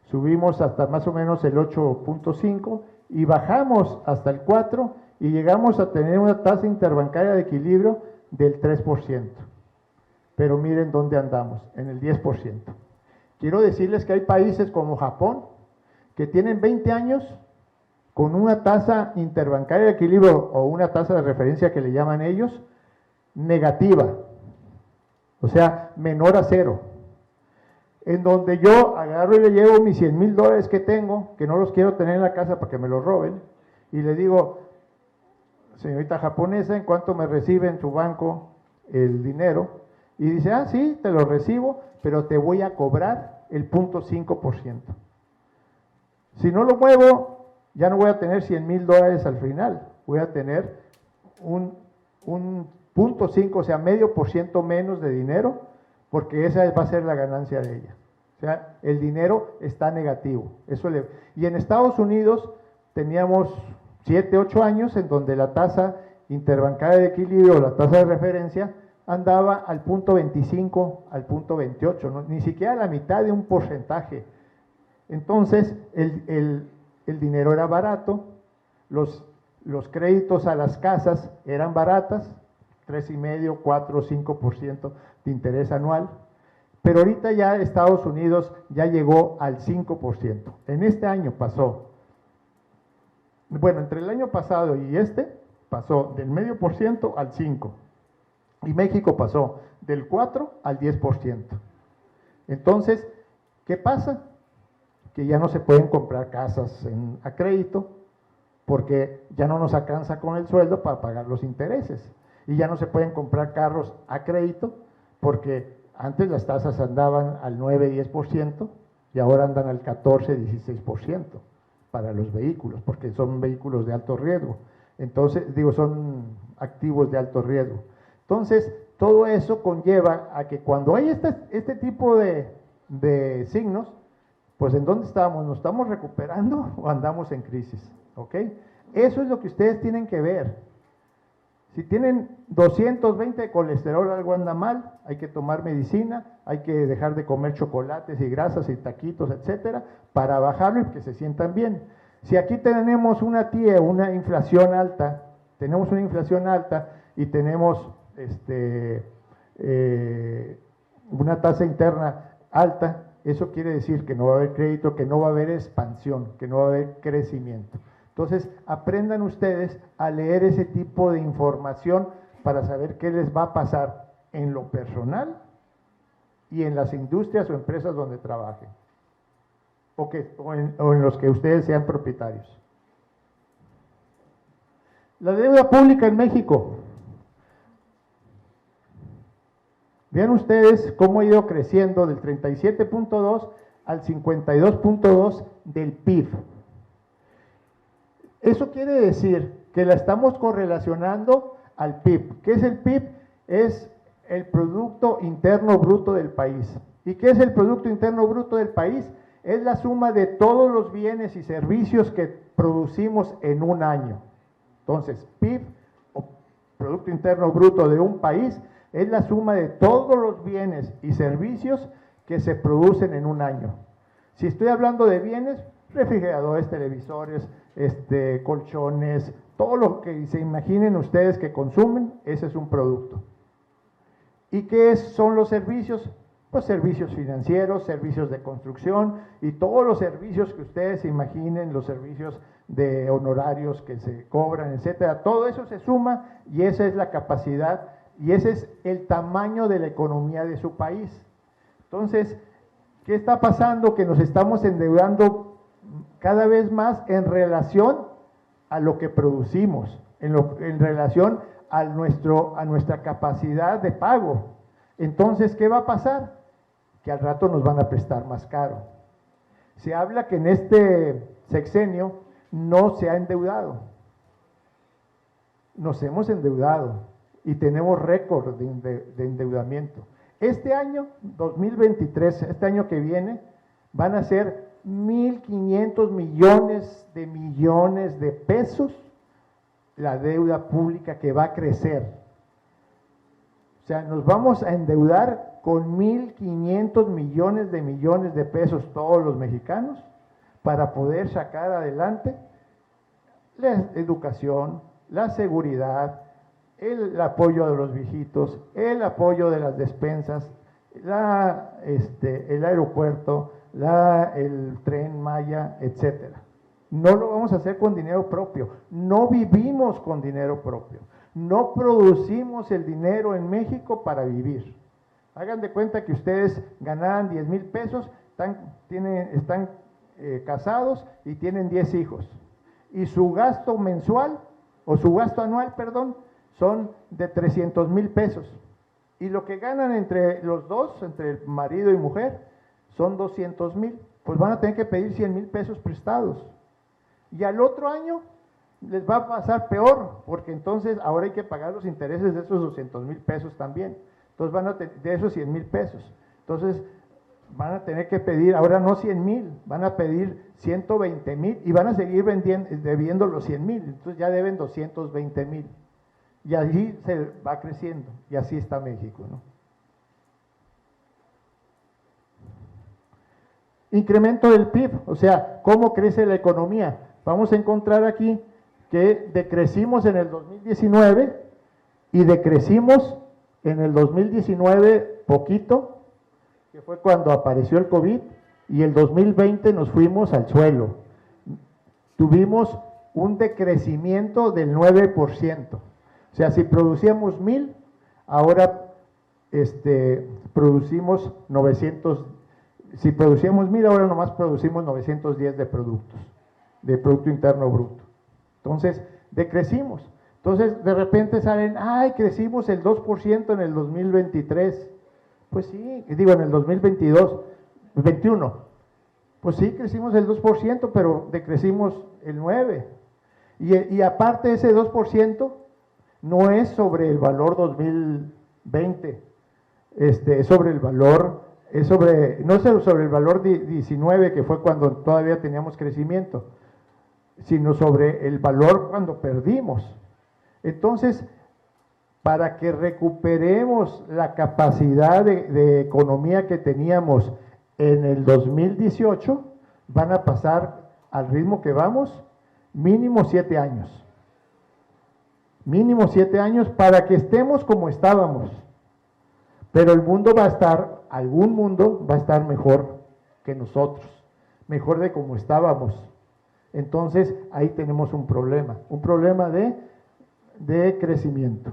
subimos hasta más o menos el 8.5% y bajamos hasta el 4% y llegamos a tener una tasa interbancaria de equilibrio del 3%. Pero miren dónde andamos, en el 10%. Quiero decirles que hay países como Japón que tienen 20 años con una tasa interbancaria de equilibrio o una tasa de referencia que le llaman ellos, negativa, o sea, menor a cero. En donde yo agarro y le llevo mis $100,000 que tengo, que no los quiero tener en la casa para que me los roben, y le digo, señorita japonesa, ¿en cuánto me recibe en su banco el dinero? Y dice, ah, sí, te lo recibo, pero te voy a cobrar el 0.5%. Si no lo muevo, ya no voy a tener $100,000 al final, voy a tener un 0.5, o sea, medio por ciento menos de dinero, porque esa va a ser la ganancia de ella. O sea, el dinero está negativo. Y en Estados Unidos teníamos 7, 8 años en donde la tasa interbancaria de equilibrio, la tasa de referencia, andaba al 0.25, al 0.28, ¿no? Ni siquiera la mitad de un porcentaje. Entonces, el dinero era barato, los créditos a las casas eran baratas, 3,5, 4, 5% de interés anual, pero ahorita ya Estados Unidos ya llegó al 5%. En este año pasó, bueno, entre el año pasado y pasó del 0.5% al 5%. Y México pasó del 4 al 10%. Entonces, ¿qué pasa? Que ya no se pueden comprar casas a crédito porque ya no nos alcanza con el sueldo para pagar los intereses. Y ya no se pueden comprar carros a crédito porque antes las tasas andaban al 9-10% y ahora andan al 14-16% para los vehículos, porque son vehículos de alto riesgo. Entonces, son activos de alto riesgo. Entonces, todo eso conlleva a que cuando hay este tipo de signos, pues ¿en dónde estamos? ¿Nos estamos recuperando o andamos en crisis? ¿Ok? Eso es lo que ustedes tienen que ver. Si tienen 220 de colesterol, algo anda mal, hay que tomar medicina, hay que dejar de comer chocolates y grasas y taquitos, etcétera, para bajarlo y que se sientan bien. Si aquí tenemos una inflación alta, y tenemos una tasa interna alta, eso quiere decir que no va a haber crédito, que no va a haber expansión, que no va a haber crecimiento. Entonces, aprendan ustedes a leer ese tipo de información para saber qué les va a pasar en lo personal y en las industrias o empresas donde trabajen, o en los que ustedes sean propietarios. La deuda pública en México. Vean ustedes cómo ha ido creciendo del 37.2 al 52.2 del PIB. Eso quiere decir que la estamos correlacionando al PIB. ¿Qué es el PIB? Es el Producto Interno Bruto del país. ¿Y qué es el Producto Interno Bruto del país? Es la suma de todos los bienes y servicios que producimos en un año. Entonces, PIB, o Producto Interno Bruto de un país, es la suma de todos los bienes y servicios que se producen en un año. Si estoy hablando de bienes, refrigeradores, televisores, colchones, todo lo que se imaginen ustedes que consumen, ese es un producto. ¿Y qué son los servicios? Pues servicios financieros, servicios de construcción y todos los servicios que ustedes se imaginen, los servicios de honorarios que se cobran, etcétera. Todo eso se suma y esa es la capacidad y ese es el tamaño de la economía de su país. Entonces, ¿qué está pasando? Que nos estamos endeudando cada vez más en relación a lo que producimos, en relación a nuestra capacidad de pago. Entonces, ¿qué va a pasar? Que al rato nos van a prestar más caro. Se habla que en este sexenio no se ha endeudado. Nos hemos endeudado y tenemos récord de endeudamiento. Este año, 2023, este año que viene, van a ser 1.500 millones de pesos la deuda pública que va a crecer. O sea, nos vamos a endeudar con 1.500 millones de pesos todos los mexicanos para poder sacar adelante la educación, la seguridad, el apoyo de los viejitos, el apoyo de las despensas, el aeropuerto, el tren Maya, etcétera. No lo vamos a hacer con dinero propio, no vivimos con dinero propio, no producimos el dinero en México para vivir. Hagan de cuenta que ustedes ganaran 10,000 pesos, están casados y tienen 10 hijos. Y su gasto mensual, o su gasto anual, perdón, son de 300,000 pesos. Y lo que ganan entre los dos, entre el marido y mujer, son 200,000. Pues van a tener que pedir 100,000 pesos prestados. Y al otro año les va a pasar peor, porque entonces ahora hay que pagar los intereses de esos 200,000 pesos también. Entonces de esos 100,000 pesos. Entonces van a tener que pedir, ahora no 100,000, van a pedir 120,000 y van a seguir debiendo los 100,000. Entonces ya deben 220,000. Y allí se va creciendo, y así está México, ¿no? Incremento del PIB, o sea, ¿cómo crece la economía? Vamos a encontrar aquí que decrecimos en el 2019 y decrecimos en el 2019 poquito, que fue cuando apareció el COVID, y el 2020 nos fuimos al suelo. Tuvimos un decrecimiento del 9%. O sea, si producíamos 1,000, ahora producimos 900. Si producíamos 1,000, ahora nomás producimos 910 de productos, de Producto Interno Bruto. Entonces, decrecimos. Entonces, de repente salen, ¡ay, crecimos el 2% en el 2023! Pues sí, digo, en el 2022, 21. Pues sí, crecimos el 2%, pero decrecimos el 9%. Y aparte ese 2%, no es sobre el valor 2020, es sobre el valor, no es sobre el valor 19, que fue cuando todavía teníamos crecimiento, sino sobre el valor cuando perdimos. Entonces, para que recuperemos la capacidad de economía que teníamos en el 2018, van a pasar al ritmo que vamos, mínimo 7 años. Mínimo 7 años para que estemos como estábamos. Pero el mundo va a estar, algún mundo va a estar mejor que nosotros, mejor de como estábamos. Entonces, ahí tenemos un problema de crecimiento.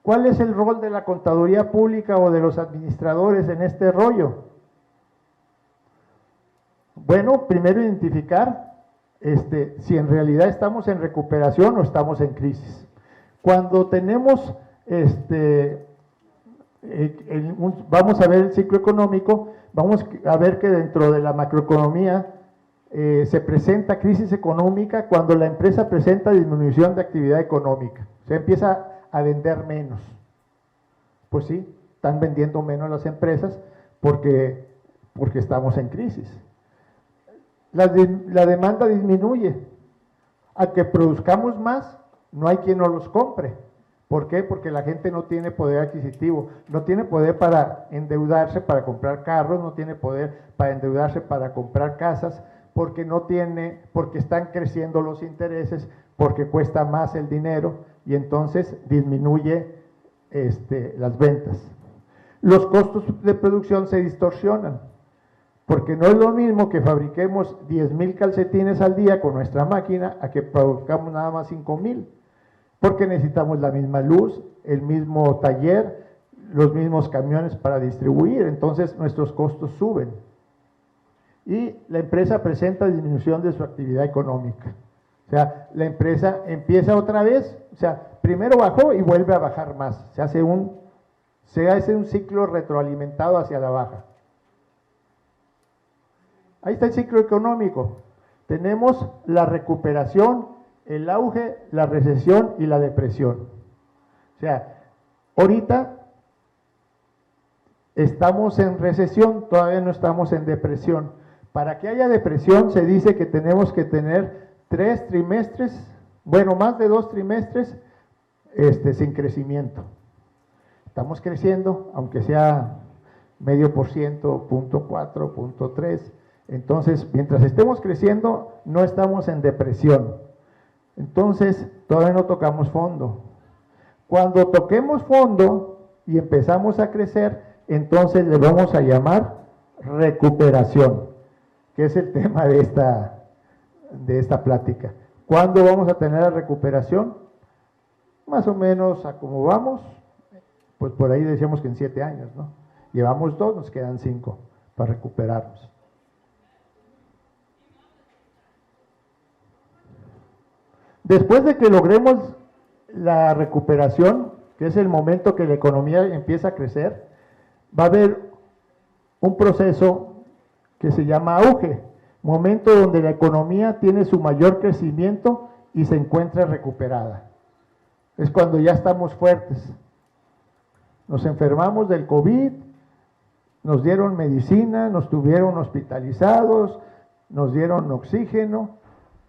¿Cuál es el rol de la contaduría pública o de los administradores en este rollo? Bueno, primero identificar si en realidad estamos en recuperación o estamos en crisis. Cuando tenemos, vamos a ver el ciclo económico, vamos a ver que dentro de la macroeconomía se presenta crisis económica cuando la empresa presenta disminución de actividad económica, se empieza a vender menos. Pues sí, están vendiendo menos las empresas porque estamos en crisis. La demanda disminuye. A que produzcamos más, no hay quien nos los compre. ¿Por qué? Porque la gente no tiene poder adquisitivo, no tiene poder para endeudarse para comprar carros, no tiene poder para endeudarse para comprar casas, porque están creciendo los intereses, porque cuesta más el dinero y entonces disminuye las ventas. Los costos de producción se distorsionan, porque no es lo mismo que fabriquemos 10,000 calcetines al día con nuestra máquina a que produzcamos nada más 5,000, porque necesitamos la misma luz, el mismo taller, los mismos camiones para distribuir, entonces nuestros costos suben. Y la empresa presenta disminución de su actividad económica. O sea, la empresa empieza otra vez, o sea, primero bajó y vuelve a bajar más. Se hace un ciclo retroalimentado hacia la baja. Ahí está el ciclo económico. Tenemos la recuperación, el auge, la recesión y la depresión. O sea, ahorita estamos en recesión, todavía no estamos en depresión. Para que haya depresión se dice que tenemos que tener 3 trimestres, bueno, más de 2 trimestres sin crecimiento. Estamos creciendo, aunque sea 0,5%, 0,4, 0,3. Entonces, mientras estemos creciendo, no estamos en depresión. Entonces, todavía no tocamos fondo. Cuando toquemos fondo y empezamos a crecer, entonces le vamos a llamar recuperación, que es el tema de esta plática. ¿Cuándo vamos a tener la recuperación? Más o menos a cómo vamos, pues por ahí decíamos que en 7 años, ¿no? Llevamos 2, nos quedan 5 para recuperarnos. Después de que logremos la recuperación, que es el momento que la economía empieza a crecer, va a haber un proceso que se llama auge, momento donde la economía tiene su mayor crecimiento y se encuentra recuperada. Es cuando ya estamos fuertes. Nos enfermamos del COVID, nos dieron medicina, nos tuvieron hospitalizados, nos dieron oxígeno,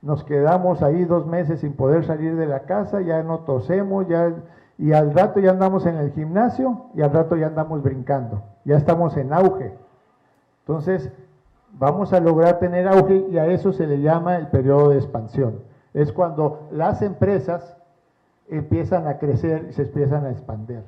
nos quedamos ahí 2 meses sin poder salir de la casa, ya no tosemos, y al rato ya andamos en el gimnasio y al rato ya andamos brincando, ya estamos en auge. Entonces, vamos a lograr tener auge y a eso se le llama el periodo de expansión. Es cuando las empresas empiezan a crecer y se empiezan a expandir.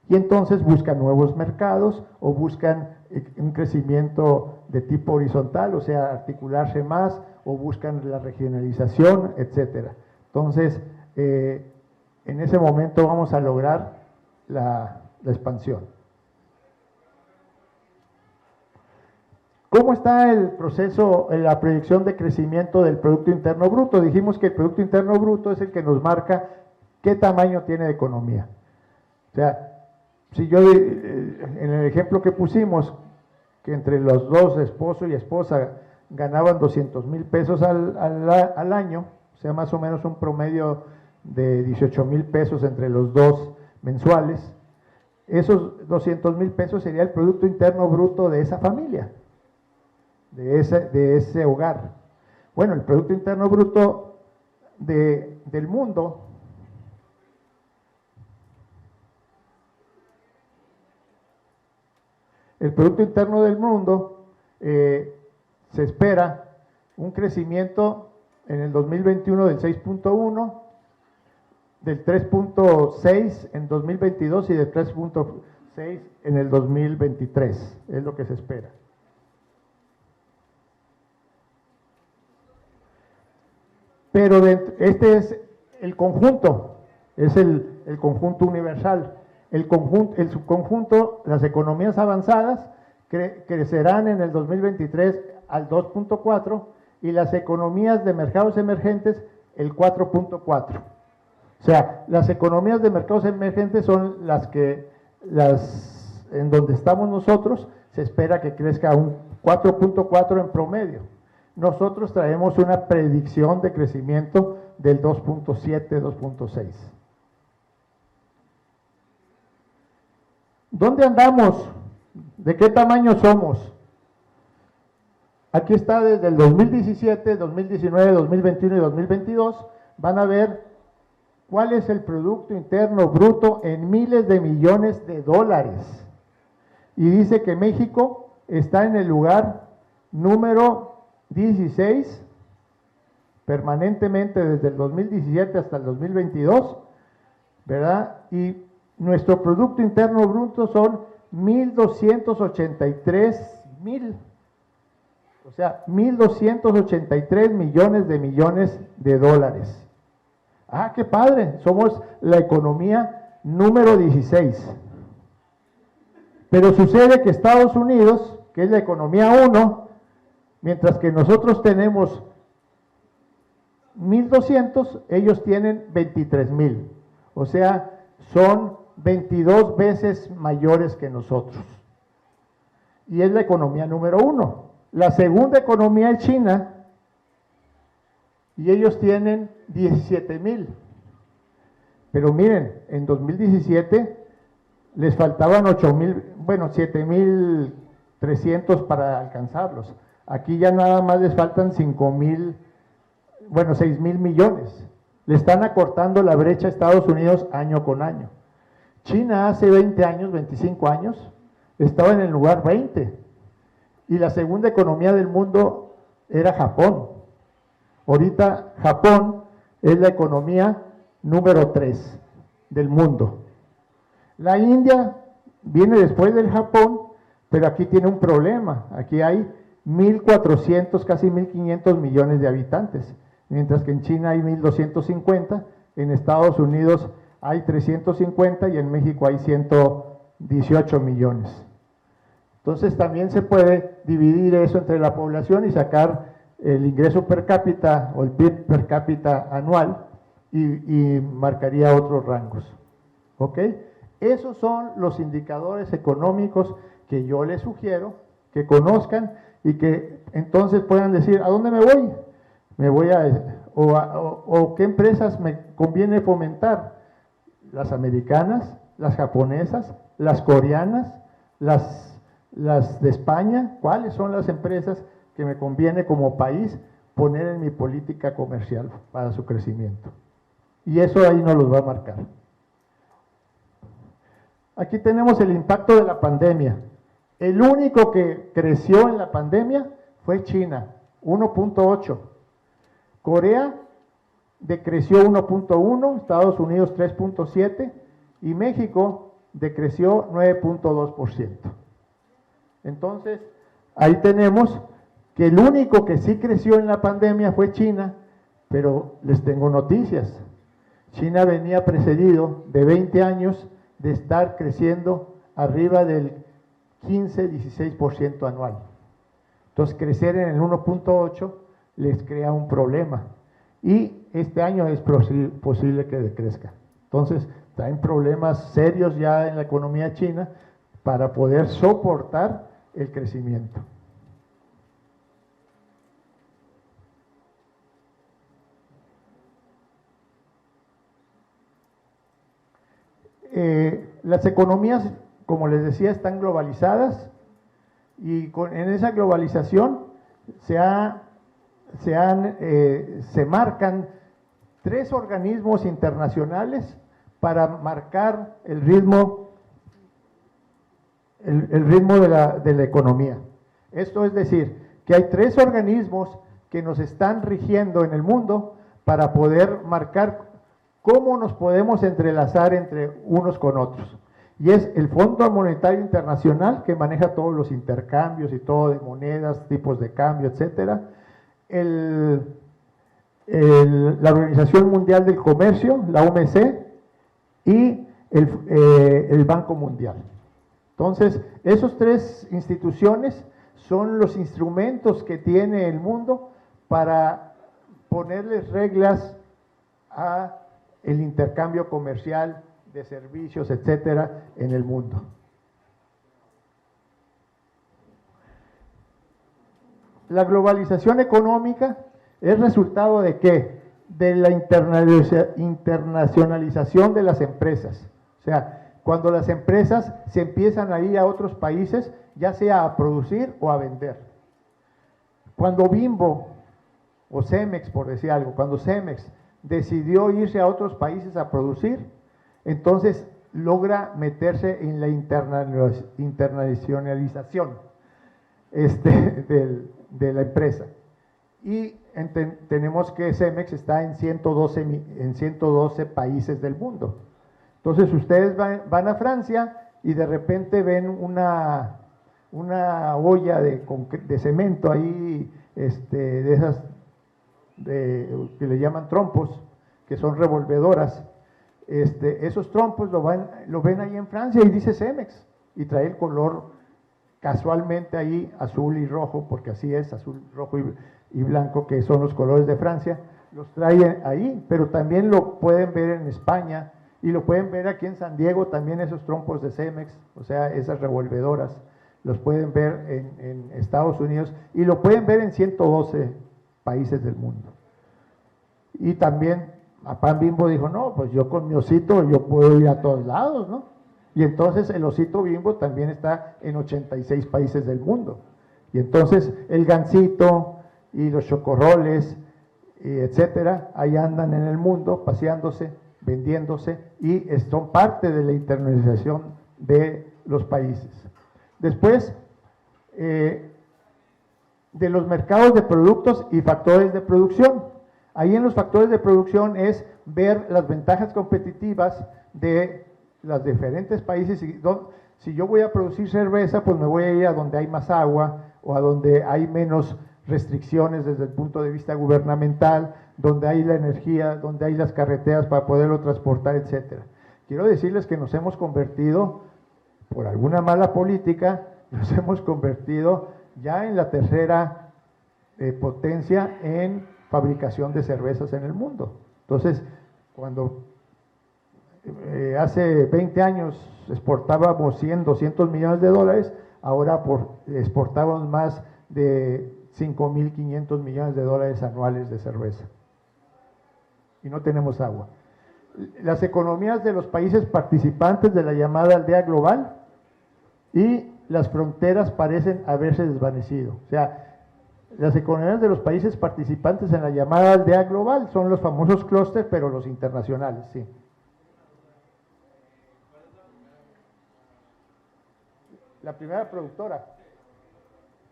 Y entonces buscan nuevos mercados o buscan un crecimiento de tipo horizontal, o sea, articularse más, o buscan la regionalización, etcétera. Entonces, en ese momento vamos a lograr la expansión. ¿Cómo está el proceso, la proyección de crecimiento del Producto Interno Bruto? Dijimos que el Producto Interno Bruto es el que nos marca qué tamaño tiene la economía. O sea, si yo, en el ejemplo que pusimos, que entre los dos, esposo y esposa, ganaban 200,000 pesos al año, o sea, más o menos un promedio de 18,000 pesos entre los dos mensuales, esos 200,000 pesos sería el Producto Interno Bruto de esa familia, de ese hogar. Bueno, el Producto Interno Bruto del mundo, el Producto Interno del mundo se espera un crecimiento en el 2021 del 6.1, del 3.6 en 2022 y del 3.6 en el 2023, es lo que se espera. Pero este es el conjunto, es el conjunto universal. El subconjunto, las economías avanzadas crecerán en el 2023 al 2.4 y las economías de mercados emergentes el 4.4. O sea, las economías de mercados emergentes son las en donde estamos nosotros, se espera que crezca un 4.4 en promedio. Nosotros traemos una predicción de crecimiento del 2.7, 2.6. ¿Dónde andamos? ¿De qué tamaño somos? Aquí está desde el 2017, 2019, 2021 y 2022. Van a ver cuál es el Producto Interno Bruto en miles de millones de dólares. Y dice que México está en el lugar número 16, permanentemente desde el 2017 hasta el 2022, ¿verdad? Y nuestro Producto Interno Bruto son 1,283,000, o sea, 1,283 millones de dólares. Ah, qué padre, somos la economía número 16. Pero sucede que Estados Unidos, que es la economía 1, mientras que nosotros tenemos 1,200, ellos tienen 23,000. O sea, son 22 veces mayores que nosotros. Y es la economía número 1. La segunda economía es China, y ellos tienen 17,000. Pero miren, en 2017 les faltaban 7,300 para alcanzarlos. Aquí ya nada más les faltan 6,000 millones. Le están acortando la brecha a Estados Unidos año con año. China hace 20 años, 25 años, estaba en el lugar 20. Y la segunda economía del mundo era Japón. Ahorita Japón es la economía número 3 del mundo. La India viene después del Japón, pero aquí tiene un problema. Aquí hay 1,400, casi 1,500 millones de habitantes, mientras que en China hay 1,250, en Estados Unidos hay 350 y en México hay 118 millones. Entonces también se puede dividir eso entre la población y sacar el ingreso per cápita o el PIB per cápita anual y marcaría otros rangos. ¿Ok? Esos son los indicadores económicos que yo les sugiero que conozcan y que entonces puedan decir, ¿a dónde me voy? Me voy o qué empresas me conviene fomentar. Las americanas, las japonesas, las coreanas, las de España. ¿Cuáles son las empresas que me conviene como país poner en mi política comercial para su crecimiento? Y eso ahí nos los va a marcar. Aquí tenemos el impacto de la pandemia. El único que creció en la pandemia fue China, 1,8. Corea decreció 1,1, Estados Unidos 3,7 y México decreció 9,2%. Entonces, ahí tenemos que el único que sí creció en la pandemia fue China, pero les tengo noticias. China venía precedido de 20 años de estar creciendo arriba del 15-16% anual. Entonces, crecer en el 1,8 les crea un problema. Y este año es posible que decrezca. Entonces, traen problemas serios ya en la economía china para poder soportar el crecimiento. Las economías, como les decía, están globalizadas y en esa globalización se marcan 3 organismos internacionales para marcar el ritmo de la economía. Esto es decir, que hay 3 organismos que nos están rigiendo en el mundo para poder marcar cómo nos podemos entrelazar entre unos con otros. Y es el Fondo Monetario Internacional, que maneja todos los intercambios y todo de monedas, tipos de cambio, etcétera. La Organización Mundial del Comercio, la OMC, y el Banco Mundial. Entonces, esas 3 instituciones son los instrumentos que tiene el mundo para ponerles reglas a el intercambio comercial de servicios, etcétera, en el mundo. La globalización económica es resultado de ¿qué? De la internacionalización de las empresas. O sea, cuando las empresas se empiezan a ir a otros países, ya sea a producir o a vender. Cuando Bimbo o Cemex, por decir algo, cuando Cemex decidió irse a otros países a producir, entonces logra meterse en la internacionalización de la empresa. Y tenemos que Cemex está en 112 países del mundo. Entonces ustedes van a Francia y de repente ven una olla de cemento ahí, de esas que le llaman trompos, que son revolvedoras. Esos trompos lo ven ahí en Francia y dice Cemex. y trae el color casualmente ahí azul y rojo, porque así es, azul, rojo y blanco, que son los colores de Francia, los trae ahí, pero también lo pueden ver en España y lo pueden ver aquí en San Diego, también esos trompos de Cemex, o sea, esas revolvedoras, los pueden ver en Estados Unidos y lo pueden ver en 112 países del mundo. Y también a Pan Bimbo dijo, no, pues yo con mi osito yo puedo ir a todos lados, ¿no? Y entonces el osito Bimbo también está en 86 países del mundo. Y entonces el gansito y los chocorroles, etcétera, ahí andan en el mundo paseándose, vendiéndose y son parte de la internacionalización de los países. Después, de los mercados de productos y factores de producción. Ahí en los factores de producción es ver las ventajas competitivas de los diferentes países. Si yo voy a producir cerveza, pues me voy a ir a donde hay más agua o a donde hay menos restricciones desde el punto de vista gubernamental, donde hay la energía, donde hay las carreteras para poderlo transportar, etcétera. Quiero decirles que nos hemos convertido, por alguna mala política, nos hemos convertido ya en la tercera potencia en fabricación de cervezas en el mundo. Entonces, cuando hace 20 años exportábamos 100, 200 millones de dólares, ahora exportamos más de 5.500 millones de dólares anuales de cerveza. Y no tenemos agua. Las economías de los países participantes de la llamada aldea global y las fronteras parecen haberse desvanecido. O sea, las economías de los países participantes en la llamada aldea global son los famosos clústeres, pero los internacionales, sí. La primera productora,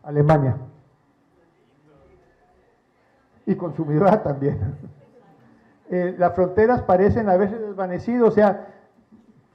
Alemania. Y consumidora también. Las fronteras parecen haberse desvanecido, o sea,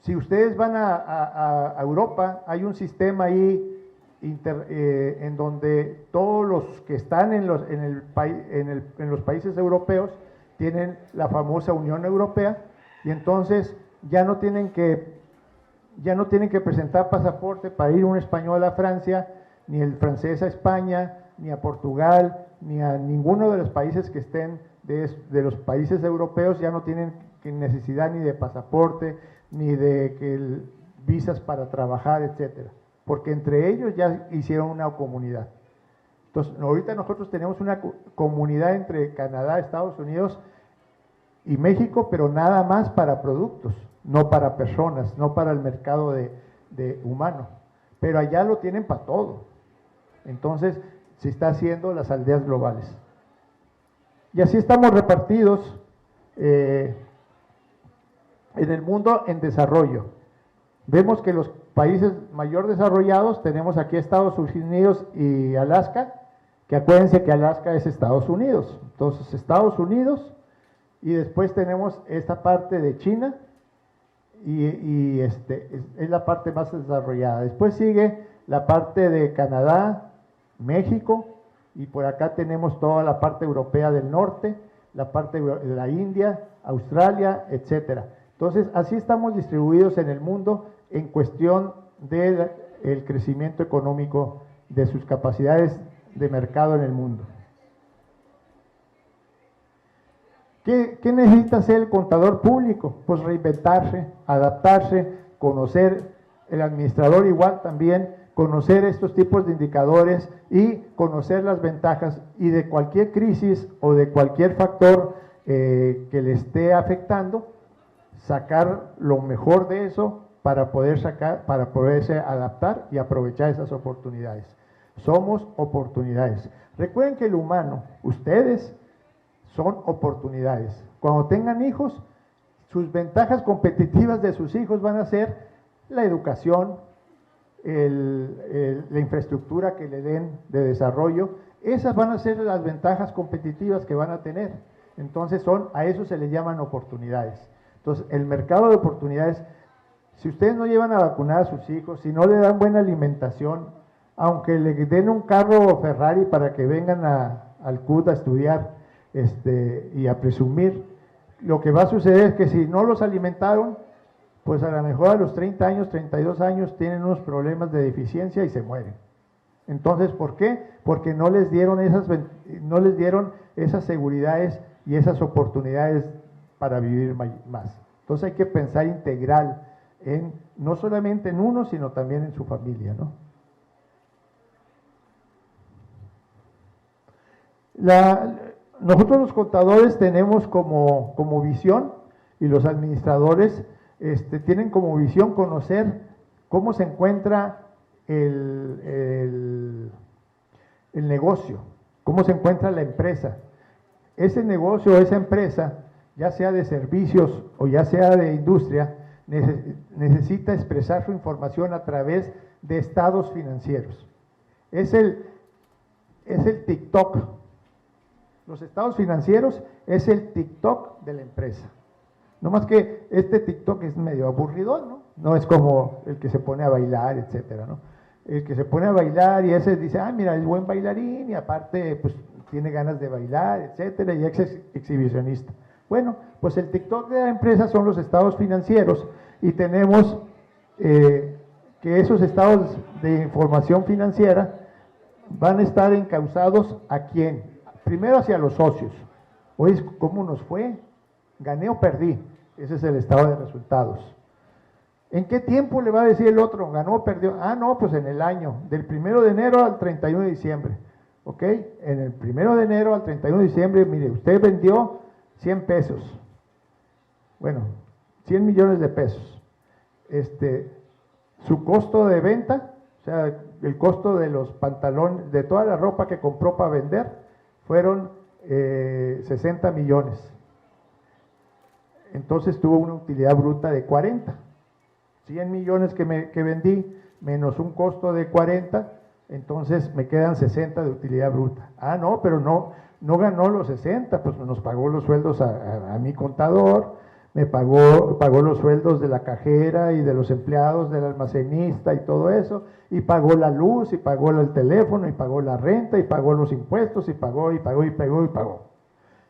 si ustedes van a Europa, hay un sistema ahí en donde todos los que están en los países europeos tienen la famosa Unión Europea y entonces ya no tienen que presentar pasaporte para ir un español a Francia, ni el francés a España, ni a Portugal, ni a ninguno de los países que estén de los países europeos, ya no tienen necesidad ni de pasaporte, ni de visas para trabajar, etcétera, porque entre ellos ya hicieron una comunidad. Entonces, ahorita nosotros tenemos una comunidad entre Canadá, Estados Unidos y México, pero nada más para productos, no para personas, no para el mercado de humano, pero allá lo tienen para todo. Entonces, se está haciendo las aldeas globales. Y así estamos repartidos en el mundo en desarrollo. Vemos que los países mayor desarrollados, tenemos aquí Estados Unidos y Alaska, que acuérdense que Alaska es Estados Unidos. Entonces, Estados Unidos, y después tenemos esta parte de China, y es la parte más desarrollada. Después sigue la parte de Canadá, México, y por acá tenemos toda la parte europea del norte, la parte de la India, Australia, etcétera. Entonces, así estamos distribuidos en el mundo en cuestión del crecimiento económico de sus capacidades de mercado en el mundo. ¿Qué necesita hacer el contador público? Pues reinventarse, adaptarse, conocer, el administrador igual también, conocer estos tipos de indicadores y conocer las ventajas y de cualquier crisis o de cualquier factor que le esté afectando, sacar lo mejor de eso para poderse adaptar y aprovechar esas oportunidades. Somos oportunidades. Recuerden que el humano, ustedes, son oportunidades. Cuando tengan hijos, sus ventajas competitivas de sus hijos van a ser la educación, la infraestructura que le den de desarrollo. Esas van a ser las ventajas competitivas que van a tener. Entonces, a eso se le llaman oportunidades. Entonces, el mercado de oportunidades, si ustedes no llevan a vacunar a sus hijos, si no le dan buena alimentación, aunque le den un carro Ferrari para que vengan al CUT a estudiar y a presumir, lo que va a suceder es que si no los alimentaron, pues a lo mejor a los 30 años, 32 años tienen unos problemas de deficiencia y se mueren. Entonces, ¿por qué? Porque no les dieron esas seguridades y esas oportunidades para vivir más. Entonces hay que pensar integral no solamente en uno, sino también en su familia, ¿no? Nosotros los contadores tenemos como visión, y los administradores tienen como visión conocer cómo se encuentra el negocio, cómo se encuentra la empresa. Ese negocio o esa empresa, ya sea de servicios o ya sea de industria, necesita expresar su información a través de estados financieros. Es el TikTok. Los estados financieros es el TikTok de la empresa. No más que este TikTok es medio aburridor, ¿no? No es como el que se pone a bailar, etcétera, ¿no? El que se pone a bailar y ese dice, mira, es buen bailarín y aparte, pues, tiene ganas de bailar, etcétera, y es exhibicionista. Bueno, pues el TikTok de la empresa son los estados financieros y tenemos que esos estados de información financiera van a estar encausados ¿a quién? Primero hacia los socios. Oye, ¿cómo nos fue? ¿Gané o perdí? Ese es el estado de resultados. ¿En qué tiempo le va a decir el otro? ¿Ganó o perdió? No, pues en el año, del 1 de enero al 31 de diciembre. ¿Ok? En el 1 de enero al 31 de diciembre, mire, usted vendió 100 pesos. Bueno, 100 millones de pesos. Su costo de venta, o sea, el costo de los pantalones, de toda la ropa que compró para vender, fueron 60 millones. Entonces tuvo una utilidad bruta de 40. 100 millones que vendí, menos un costo de 40, entonces me quedan 60 de utilidad bruta. No, pero no ganó los 60, pues nos pagó los sueldos a mi contador, me pagó los sueldos de la cajera y de los empleados del almacenista y todo eso, y pagó la luz, y pagó el teléfono, y pagó la renta, y pagó los impuestos, y pagó.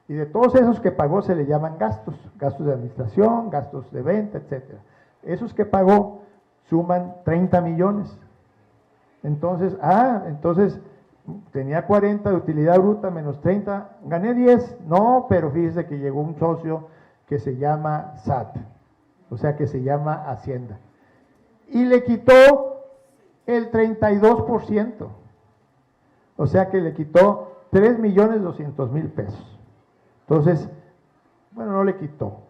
Y de todos esos que pagó se le llaman gastos de administración, gastos de venta, etcétera. Esos que pagó suman 30 millones. Entonces, tenía 40 de utilidad bruta menos 30, gané 10. No, pero fíjese que llegó un socio que se llama SAT, o sea que se llama Hacienda, y le quitó el 32%, o sea que le quitó 3.200.000 pesos. Entonces, bueno, no le quitó,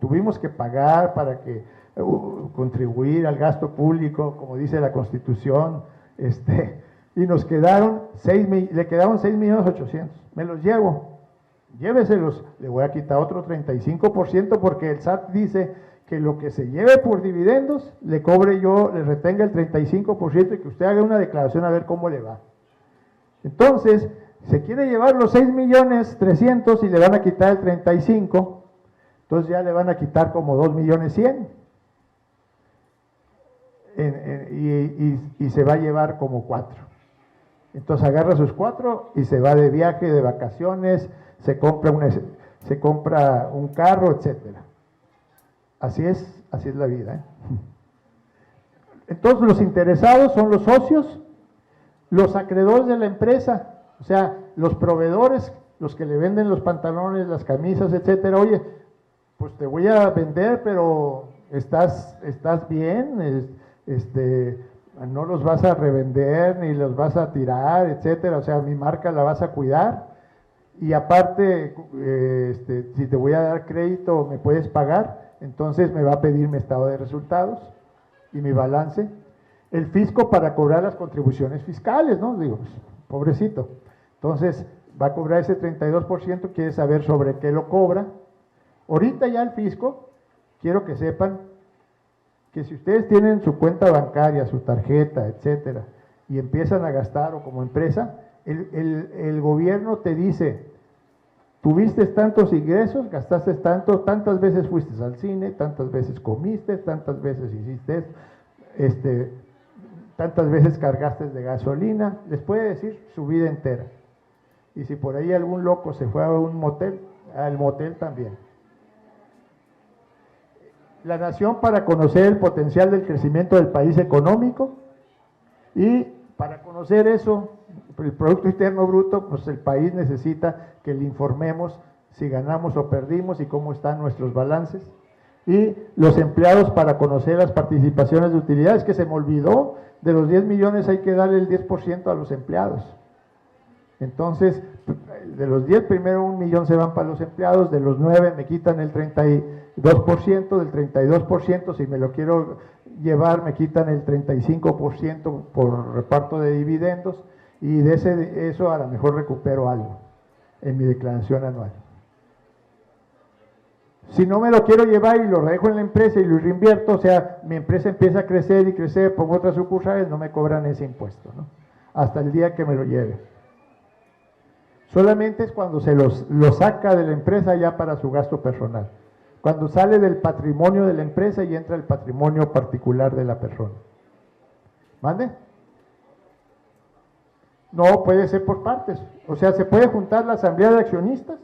tuvimos que pagar para que contribuir al gasto público, como dice la Constitución, y nos quedaron le quedaron 6.800.000, me los llevo, lléveselos, le voy a quitar otro 35% porque el SAT dice que lo que se lleve por dividendos, le cobre yo, le retenga el 35% y que usted haga una declaración a ver cómo le va. Entonces, se quiere llevar los 6.300.000 y le van a quitar el 35%, entonces ya le van a quitar como 2.100.000. Y se va a llevar como 4. Entonces agarra sus 4 y se va de viaje, de vacaciones, se compra un carro, etcétera. Así es la vida, ¿eh? Entonces los interesados son los socios, los acreedores de la empresa, o sea, los proveedores, los que le venden los pantalones, las camisas, etcétera. Oye, pues te voy a vender, pero estás bien, no los vas a revender ni los vas a tirar, etcétera, o sea, mi marca la vas a cuidar y aparte, si te voy a dar crédito, me puedes pagar, entonces me va a pedir mi estado de resultados y mi balance, el fisco para cobrar las contribuciones fiscales, ¿no? Digo, pues, pobrecito, entonces va a cobrar ese 32%, quiere saber sobre qué lo cobra. Ahorita ya el fisco, quiero que sepan que si ustedes tienen su cuenta bancaria, su tarjeta, etcétera, y empiezan a gastar o como empresa, el gobierno te dice, tuviste tantos ingresos, gastaste tanto, tantas veces fuiste al cine, tantas veces comiste, tantas veces hiciste esto, tantas veces cargaste de gasolina, les puede decir su vida entera. Y si por ahí algún loco se fue a un motel, al motel también. La nación para conocer el potencial del crecimiento del país económico y para conocer eso, el Producto Interno Bruto, pues el país necesita que le informemos si ganamos o perdimos y cómo están nuestros balances. Y los empleados para conocer las participaciones de utilidades, que se me olvidó, de los 10 millones hay que darle el 10% a los empleados. Entonces, de los 10, primero 1 millón se van para los empleados, de los 9 me quitan el 32%, del 32% si me lo quiero llevar me quitan el 35% por reparto de dividendos y de eso a lo mejor recupero algo en mi declaración anual. Si no me lo quiero llevar y lo dejo en la empresa y lo reinvierto, o sea, mi empresa empieza a crecer y crecer, pongo otras sucursales, no me cobran ese impuesto, ¿no? Hasta el día que me lo lleve. Solamente es cuando se lo saca de la empresa ya para su gasto personal. Cuando sale del patrimonio de la empresa y entra el patrimonio particular de la persona. ¿Mande? No, puede ser por partes. O sea, se puede juntar la asamblea de accionistas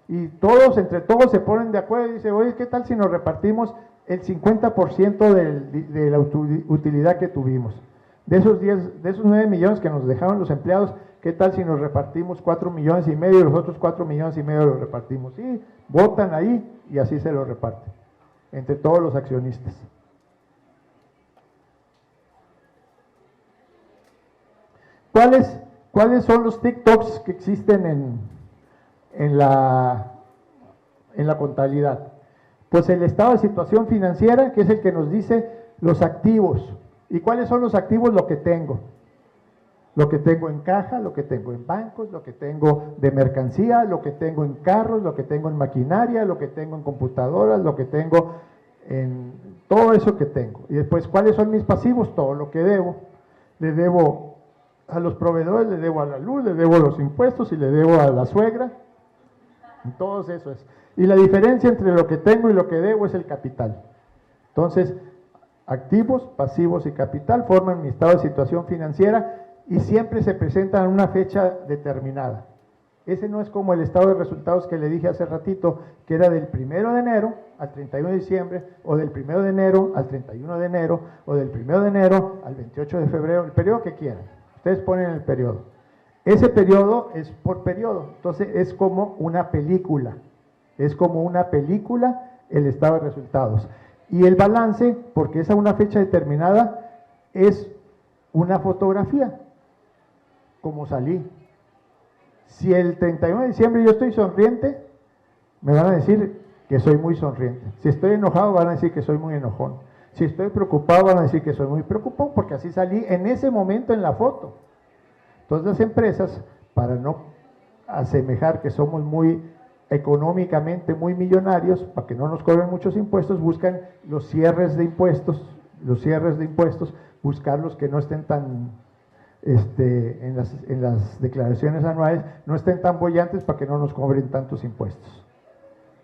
y todos, entre todos se ponen de acuerdo y dicen, oye, ¿qué tal si nos repartimos el 50% de la utilidad que tuvimos? De esos 9 millones que nos dejaron los empleados, ¿qué tal si nos repartimos 4 millones y medio y los otros 4 millones y medio los repartimos? Sí, votan ahí y así se lo reparten entre todos los accionistas. ¿Cuáles son los TikToks que existen en la contabilidad? Pues el estado de situación financiera, que es el que nos dice los activos. ¿Y cuáles son los activos? Lo que tengo. Lo que tengo en caja, lo que tengo en bancos, lo que tengo de mercancía, lo que tengo en carros, lo que tengo en maquinaria, lo que tengo en computadoras, lo que tengo en todo eso que tengo. Y después, ¿cuáles son mis pasivos? Todo lo que debo. Le debo a los proveedores, le debo a la luz, le debo a los impuestos y le debo a la suegra. Todo eso es. Y la diferencia entre lo que tengo y lo que debo es el capital. Entonces, activos, pasivos y capital forman mi estado de situación financiera y siempre se presentan en una fecha determinada. Ese no es como el estado de resultados que le dije hace ratito, que era del 1 de enero al 31 de diciembre, o del 1 de enero al 31 de enero, o del 1 de enero al 28 de febrero, el periodo que quieran. Ustedes ponen el periodo. Ese periodo es por periodo, entonces es como una película. Es como una película el estado de resultados. Y el balance, porque es a una fecha determinada, es una fotografía, como salí. Si el 31 de diciembre yo estoy sonriente, me van a decir que soy muy sonriente. Si estoy enojado, van a decir que soy muy enojón. Si estoy preocupado, van a decir que soy muy preocupado, porque así salí en ese momento en la foto. Entonces las empresas, para no asemejar que somos muy económicamente muy millonarios, para que no nos cobren muchos impuestos, buscan los cierres de impuestos, buscarlos que no estén tan, en las declaraciones anuales, no estén tan bollantes para que no nos cobren tantos impuestos.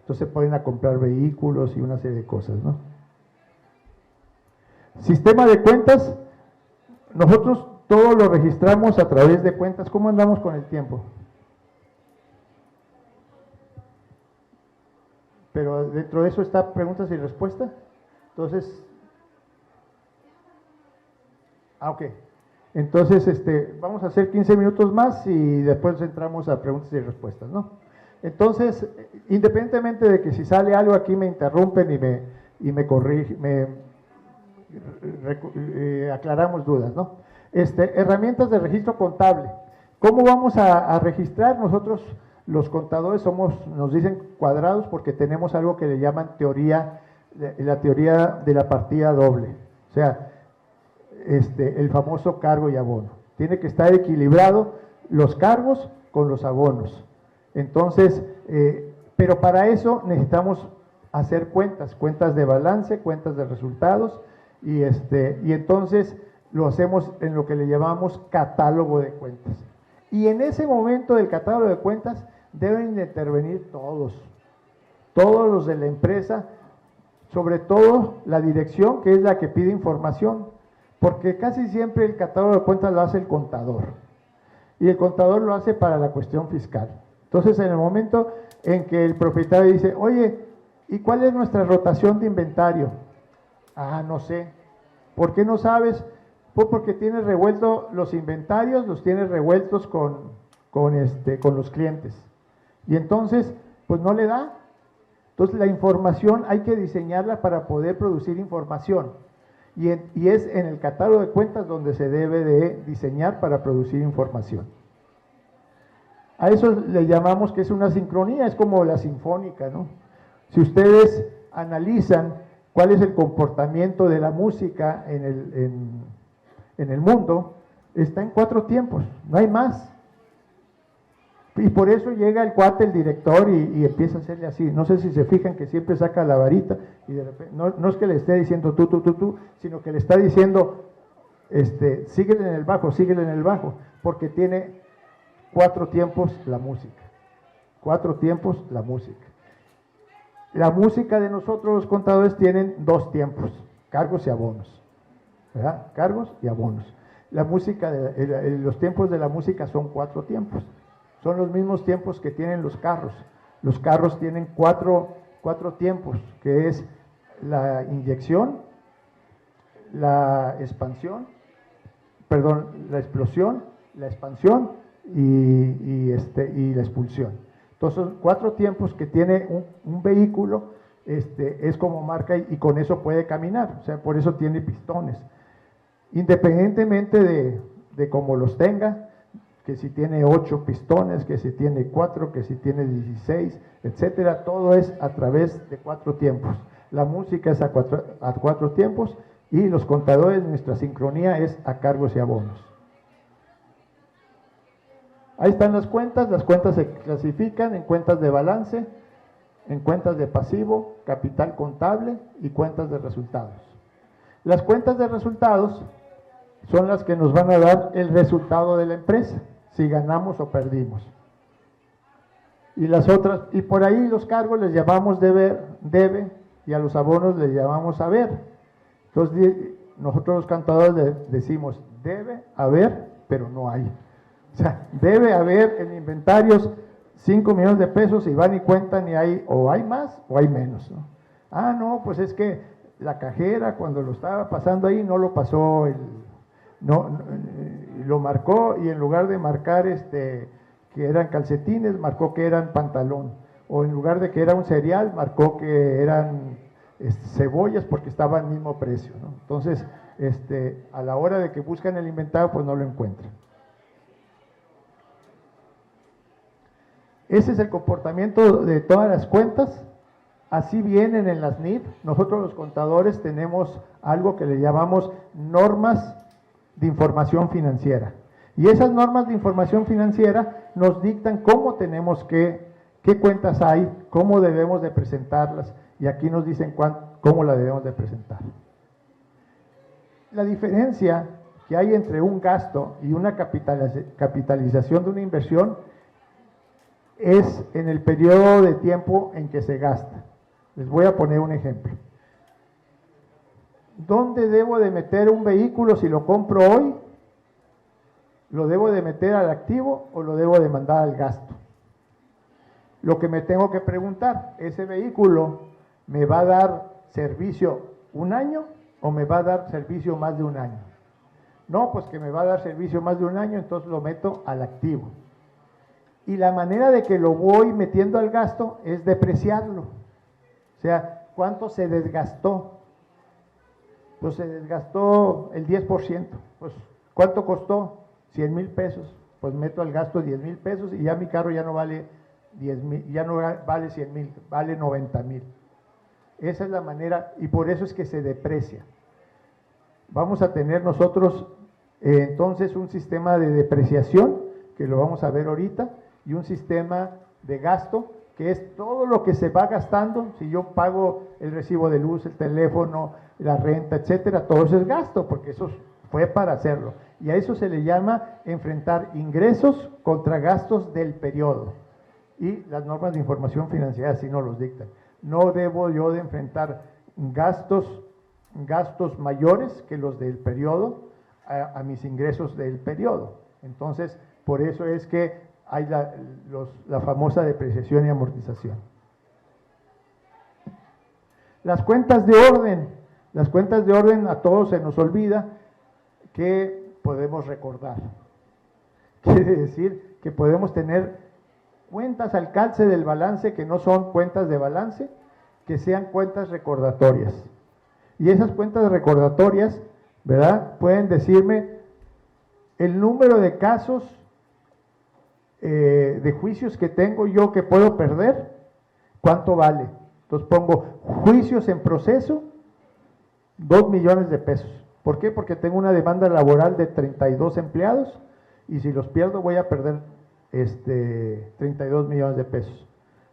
Entonces se pueden a comprar vehículos y una serie de cosas, ¿no? Sistema de cuentas, nosotros todo lo registramos a través de cuentas. ¿Cómo andamos con el tiempo? Pero dentro de eso está preguntas y respuestas. Entonces, ok. Entonces, vamos a hacer 15 minutos más y después entramos a preguntas y respuestas, ¿no? Entonces, independientemente de que si sale algo aquí me interrumpen y me corrigen, aclaramos dudas, ¿no? Herramientas de registro contable. ¿Cómo vamos a registrar? Nosotros, los contadores, nos dicen cuadrados porque tenemos algo que le llaman la teoría de la partida doble. O sea, el famoso cargo y abono. Tiene que estar equilibrado los cargos con los abonos. Entonces, pero para eso necesitamos hacer cuentas de balance, cuentas de resultados, y entonces lo hacemos en lo que le llamamos catálogo de cuentas. Y en ese momento del catálogo de cuentas deben de intervenir todos los de la empresa, sobre todo la dirección, que es la que pide información, porque casi siempre el catálogo de cuentas lo hace el contador, y el contador lo hace para la cuestión fiscal. Entonces, en el momento en que el propietario dice, oye, ¿Y cuál es nuestra rotación de inventario? Ah, no sé. ¿Por qué no sabes? Pues porque tienes revuelto los inventarios, los tienes revueltos con los clientes. Y entonces, pues no le da. Entonces la información hay que diseñarla para poder producir información. Y es en el catálogo de cuentas donde se debe de diseñar para producir información. A eso le llamamos que es una sincronía, es como la sinfónica, ¿no? Si ustedes analizan cuál es el comportamiento de la música en el mundo, está en 4 tiempos, no hay más. Y por eso llega el cuate, el director, y empieza a hacerle así. No sé si se fijan que siempre saca la varita y de repente, no es que le esté diciendo tú, sino que le está diciendo, síguele en el bajo, porque tiene 4 tiempos la música. 4 tiempos la música. La música de nosotros los contadores tienen 2 tiempos, cargos y abonos, ¿verdad? Cargos y abonos. La música, los tiempos de la música son 4 tiempos. Son los mismos tiempos que tienen los carros. Los carros tienen cuatro tiempos, que es la inyección, la expansión, la explosión, la expansión y la expulsión. Entonces, son 4 tiempos que tiene un vehículo, es como marca y con eso puede caminar, o sea, por eso tiene pistones. Independientemente de cómo los tenga, que si tiene 8 pistones, que si tiene 4, que si tiene 16, etcétera, todo es a través de 4 tiempos. La música es a 4 tiempos y los contadores, nuestra sincronía es a cargos y abonos. Ahí están las cuentas se clasifican en cuentas de balance, en cuentas de pasivo, capital contable y cuentas de resultados. Las cuentas de resultados son las que nos van a dar el resultado de la empresa, si ganamos o perdimos. Y las otras, y por ahí los cargos les llamamos debe, y a los abonos les llamamos haber. Entonces nosotros los contadores decimos debe haber, pero no hay. O sea, debe haber en inventarios 5 millones de pesos y van y cuentan y hay o hay más o hay menos, ¿no? Ah, no, pues es que la cajera cuando lo estaba pasando ahí no lo pasó, lo marcó y en lugar de marcar que eran calcetines, marcó que eran pantalón. O en lugar de que era un cereal, marcó que eran cebollas porque estaba al mismo precio, ¿no? Entonces, a la hora de que buscan el inventario, pues no lo encuentran. Ese es el comportamiento de todas las cuentas, así vienen en las NIF. Nosotros los contadores tenemos algo que le llamamos normas de información financiera. Y esas normas de información financiera nos dictan cómo tenemos qué cuentas hay, cómo debemos de presentarlas, y aquí nos dicen cómo la debemos de presentar. La diferencia que hay entre un gasto y una capitalización de una inversión es en el periodo de tiempo en que se gasta. Les voy a poner un ejemplo. ¿Dónde debo de meter un vehículo si lo compro hoy? ¿Lo debo de meter al activo o lo debo de mandar al gasto? Lo que me tengo que preguntar, ¿ese vehículo me va a dar servicio 1 año o me va a dar servicio más de 1 año? No, pues que me va a dar servicio más de 1 año, entonces lo meto al activo. Y la manera de que lo voy metiendo al gasto es depreciarlo. O sea, ¿cuánto se desgastó? Pues se desgastó el 10%. Pues, ¿cuánto costó? 100,000 pesos. Pues meto al gasto 10,000 pesos y ya mi carro ya no vale 10,000, ya no vale 100,000, vale 90,000. Esa es la manera, y por eso es que se deprecia. Vamos a tener nosotros entonces un sistema de depreciación, que lo vamos a ver ahorita, y un sistema de gasto, que es todo lo que se va gastando. Si yo pago el recibo de luz, el teléfono, la renta, etcétera, todo eso es gasto, porque eso fue para hacerlo. Y a eso se le llama enfrentar ingresos contra gastos del periodo. Y las normas de información financiera así nos los dictan. No debo yo de enfrentar gastos mayores que los del periodo a mis ingresos del periodo. Entonces, por eso es que hay la famosa depreciación y amortización. Las cuentas de orden. Las cuentas de orden a todos se nos olvida que podemos recordar. Quiere decir que podemos tener cuentas al calce del balance que no son cuentas de balance, que sean cuentas recordatorias. Y esas cuentas recordatorias, ¿verdad?, pueden decirme el número de casos de juicios que tengo yo que puedo perder, ¿cuánto vale? Entonces pongo juicios en proceso, 2 millones de pesos. ¿Por qué? Porque tengo una demanda laboral de 32 empleados y si los pierdo voy a perder 32 millones de pesos.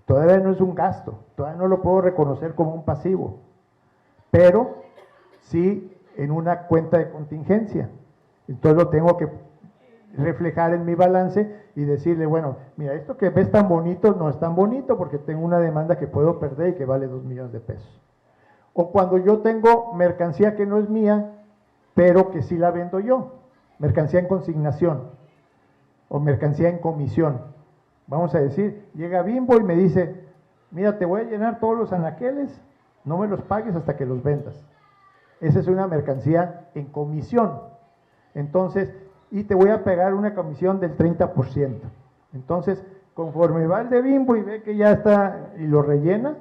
Todavía no es un gasto, todavía no lo puedo reconocer como un pasivo, pero sí en una cuenta de contingencia. Entonces lo tengo que reflejar en mi balance y decirle, bueno, mira, esto que ves tan bonito no es tan bonito porque tengo una demanda que puedo perder y que vale 2 millones de pesos. O cuando yo tengo mercancía que no es mía, pero que sí la vendo yo, mercancía en consignación o mercancía en comisión. Vamos a decir, llega Bimbo y me dice, mira, te voy a llenar todos los anaqueles, no me los pagues hasta que los vendas. Esa es una mercancía en comisión. Entonces, y te voy a pegar una comisión del 30%. Entonces, conforme va el de Bimbo y ve que ya está y lo rellena,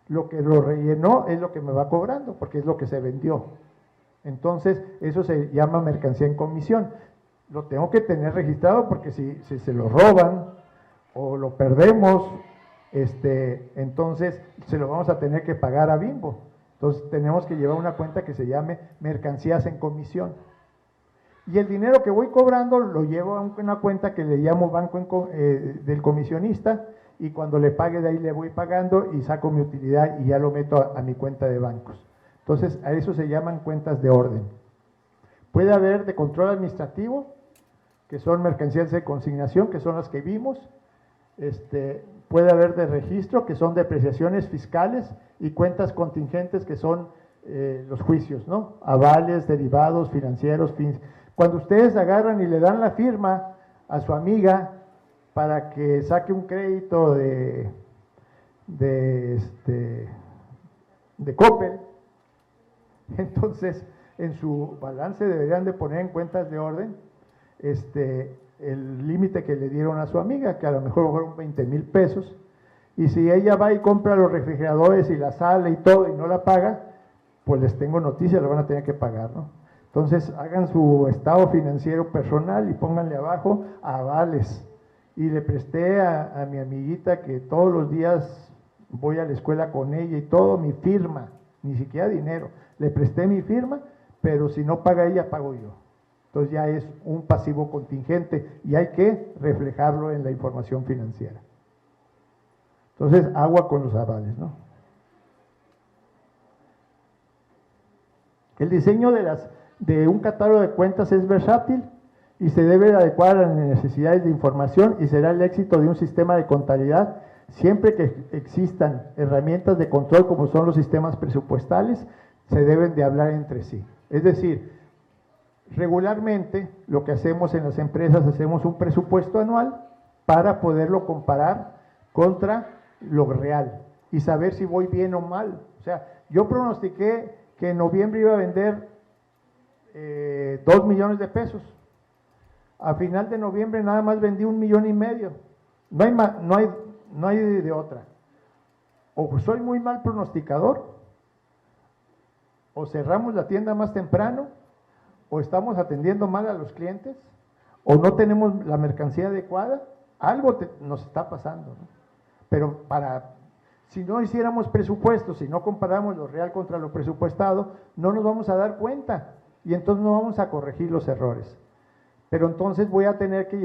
lo que lo rellenó es lo que me va cobrando, porque es lo que se vendió. Entonces, eso se llama mercancía en comisión. Lo tengo que tener registrado porque si se lo roban o lo perdemos, entonces se lo vamos a tener que pagar a Bimbo. Entonces, tenemos que llevar una cuenta que se llame mercancías en comisión. Y el dinero que voy cobrando lo llevo a una cuenta que le llamo banco del comisionista y cuando le pague de ahí le voy pagando y saco mi utilidad y ya lo meto a mi cuenta de bancos. Entonces, a eso se llaman cuentas de orden. Puede haber de control administrativo, que son mercancías de consignación, que son las que vimos. Puede haber de registro, que son depreciaciones fiscales, y cuentas contingentes, que son los juicios, ¿no? Avales, derivados, financieros, Cuando ustedes agarran y le dan la firma a su amiga para que saque un crédito de Coppel, entonces en su balance deberían de poner en cuentas de orden el límite que le dieron a su amiga, que a lo mejor fueron 20,000 pesos, y si ella va y compra los refrigeradores y la sala y todo y no la paga, pues les tengo noticias, lo van a tener que pagar, ¿no? Entonces hagan su estado financiero personal y pónganle abajo avales. Y le presté a mi amiguita que todos los días voy a la escuela con ella y todo, mi firma, ni siquiera dinero. Le presté mi firma, pero si no paga ella, pago yo. Entonces ya es un pasivo contingente y hay que reflejarlo en la información financiera. Entonces, agua con los avales, ¿no? El diseño de un catálogo de cuentas es versátil y se debe adecuar a las necesidades de información y será el éxito de un sistema de contabilidad siempre que existan herramientas de control como son los sistemas presupuestales, se deben de hablar entre sí. Es decir, regularmente lo que hacemos en las empresas, hacemos un presupuesto anual para poderlo comparar contra lo real y saber si voy bien o mal. O sea, yo pronostiqué que en noviembre iba a vender 2 millones de pesos. A final de noviembre nada más vendí 1,5 millones. No hay de otra. O soy muy mal pronosticador, o cerramos la tienda más temprano, o estamos atendiendo mal a los clientes, o no tenemos la mercancía adecuada. Algo nos está pasando, ¿no? Pero si no hiciéramos presupuestos, si no comparamos lo real contra lo presupuestado, no nos vamos a dar cuenta y entonces no vamos a corregir los errores. Pero entonces voy a tener que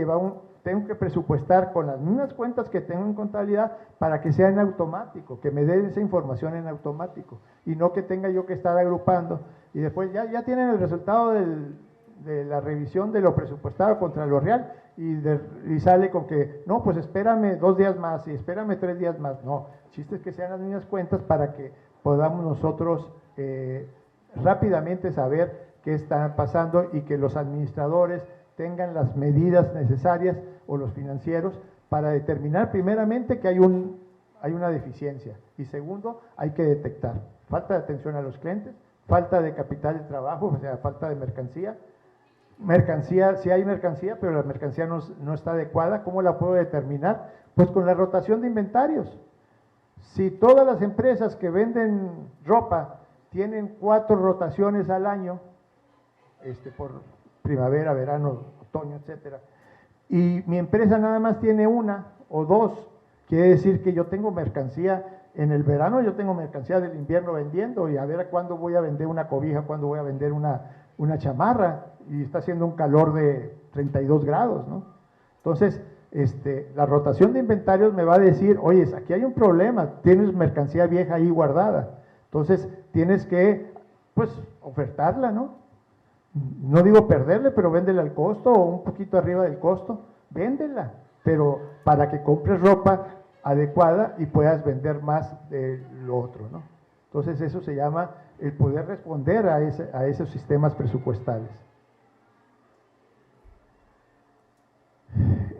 tengo que presupuestar con las mismas cuentas que tengo en contabilidad para que sea en automático, que me dé esa información en automático y no que tenga yo que estar agrupando y después ya tienen el resultado de la revisión de lo presupuestado contra lo real y sale con que, no, pues espérame 2 días más y espérame 3 días más. No, el chiste es que sean las mismas cuentas para que podamos nosotros rápidamente saber qué está pasando y que los administradores tengan las medidas necesarias o los financieros para determinar primeramente que hay hay una deficiencia. Y segundo, hay que detectar falta de atención a los clientes, falta de capital de trabajo, o sea, falta de mercancía. Mercancía, sí hay mercancía, pero la mercancía no está adecuada. ¿Cómo la puedo determinar? Pues con la rotación de inventarios. Si todas las empresas que venden ropa tienen 4 rotaciones al año, por primavera, verano, otoño, etcétera, y mi empresa nada más tiene 1 o 2, quiere decir que yo tengo mercancía en el verano, yo tengo mercancía del invierno vendiendo, y a ver cuándo voy a vender una cobija, cuándo voy a vender una chamarra, y está haciendo un calor de 32 grados, ¿no? Entonces, la rotación de inventarios me va a decir, oye, aquí hay un problema, tienes mercancía vieja ahí guardada, entonces tienes que, pues, ofertarla, ¿no? No digo perderle, pero véndela al costo o un poquito arriba del costo, véndela, pero para que compres ropa adecuada y puedas vender más de lo otro, ¿no? Entonces eso se llama el poder responder a esos sistemas presupuestales.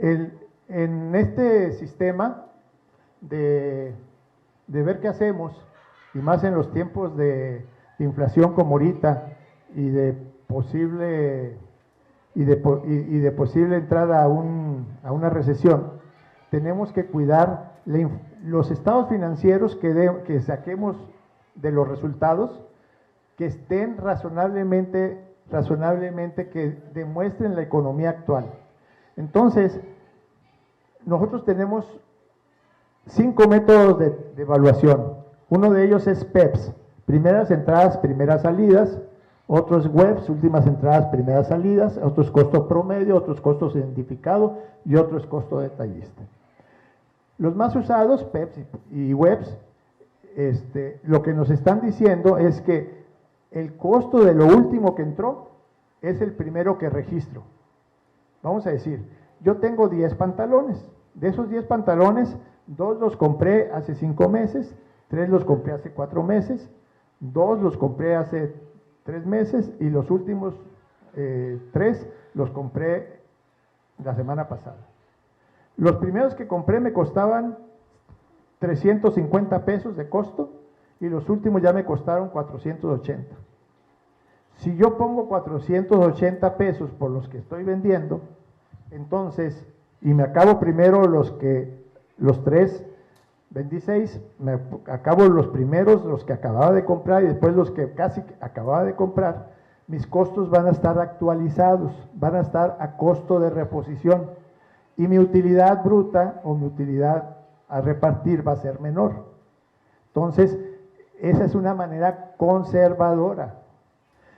En este sistema de ver qué hacemos, y más en los tiempos de inflación como ahorita, y de posible entrada a una recesión, tenemos que cuidar los estados financieros que saquemos de los resultados, que estén razonablemente que demuestren la economía actual. Entonces, nosotros tenemos 5 métodos de evaluación. Uno de ellos es PEPS, primeras entradas, primeras salidas. Otros webs, últimas entradas, primeras salidas. Otros costos promedio, otros costos identificado y otros costo detallista. Los más usados, PEPS y webs, lo que nos están diciendo es que el costo de lo último que entró es el primero que registro. Vamos a decir, yo tengo 10 pantalones. De esos 10 pantalones, 2 los compré hace 5 meses, 3 los compré hace 4 meses, 2 los compré hace 3 meses y los últimos 3 los compré la semana pasada. Los primeros que compré me costaban 350 pesos de costo y los últimos ya me costaron 480. Si yo pongo 480 pesos por los que estoy vendiendo, entonces, y me acabo primero los 3, vendí 6, me acabo los primeros, los que acababa de comprar y después los que casi acababa de comprar, mis costos van a estar actualizados, van a estar a costo de reposición y mi utilidad bruta o mi utilidad a repartir va a ser menor. Entonces, esa es una manera conservadora.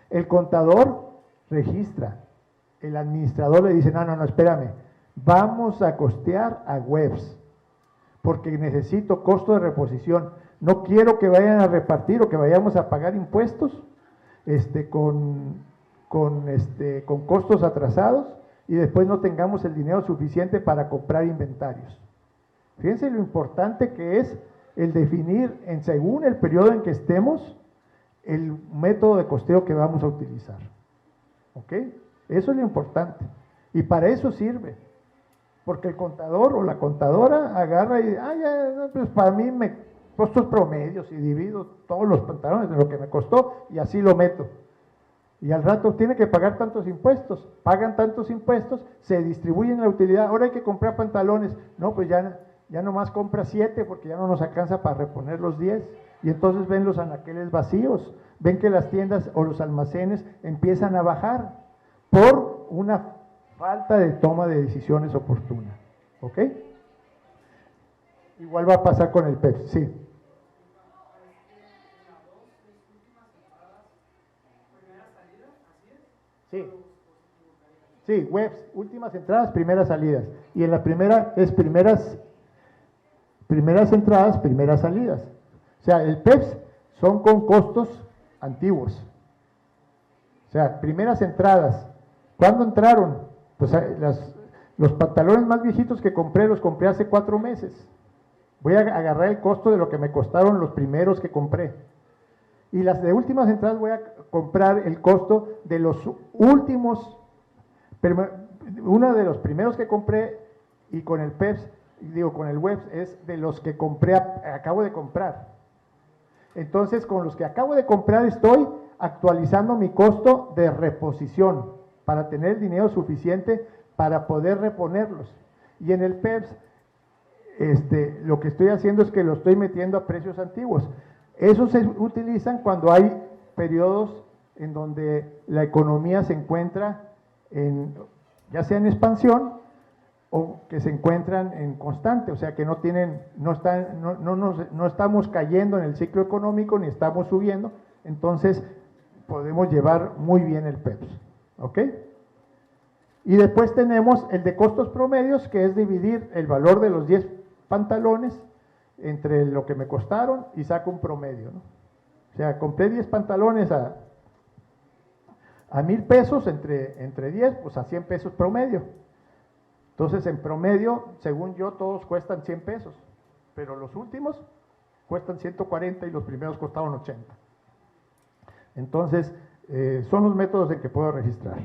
El contador registra, el administrador le dice, no, espérame, vamos a costear a webs, porque necesito costo de reposición. No quiero que vayan a repartir o que vayamos a pagar impuestos con costos atrasados y después no tengamos el dinero suficiente para comprar inventarios. Fíjense lo importante que es el definir, según el periodo en que estemos, el método de costeo que vamos a utilizar. ¿Ok? Eso es lo importante. Y para eso sirve. Porque el contador o la contadora agarra y pues para mí me costos promedios y divido todos los pantalones de lo que me costó y así lo meto. Y al rato tiene que pagar tantos impuestos, pagan tantos impuestos, se distribuyen la utilidad, ahora hay que comprar pantalones, no, pues ya nomás compra 7 porque ya no nos alcanza para reponer los 10, y entonces ven los anaqueles vacíos, ven que las tiendas o los almacenes empiezan a bajar por una falta de toma de decisiones oportuna, ¿ok? Igual va a pasar con el PEPS, sí. Sí, webs, últimas entradas, primeras salidas. Y en la primera es primeras entradas, primeras salidas. O sea, el PEPS son con costos antiguos. O sea, primeras entradas. ¿Cuándo entraron? Pues los pantalones más viejitos que compré, los compré hace 4 meses. Voy a agarrar el costo de lo que me costaron los primeros que compré. Y las de últimas entradas voy a comprar el costo de los últimos, uno de los primeros que compré, y con el PEPS digo, con el web, es de los que acabo de comprar. Entonces, con los que acabo de comprar estoy actualizando mi costo de reposición para tener el dinero suficiente para poder reponerlos. Y en el PEPS, lo que estoy haciendo es que lo estoy metiendo a precios antiguos. Esos se utilizan cuando hay periodos en donde la economía se encuentra ya sea en expansión o que se encuentran en constante, o sea que no estamos cayendo en el ciclo económico ni estamos subiendo, entonces podemos llevar muy bien el PEPS, ¿ok? Y después tenemos el de costos promedios, que es dividir el valor de los 10 pantalones entre lo que me costaron y saco un promedio, ¿no? O sea, compré 10 pantalones a 1,000 pesos, entre 10, pues a 100 pesos promedio. Entonces, en promedio, según yo, todos cuestan 100 pesos, pero los últimos cuestan 140 y los primeros costaban 80. Entonces, son los métodos en que puedo registrar.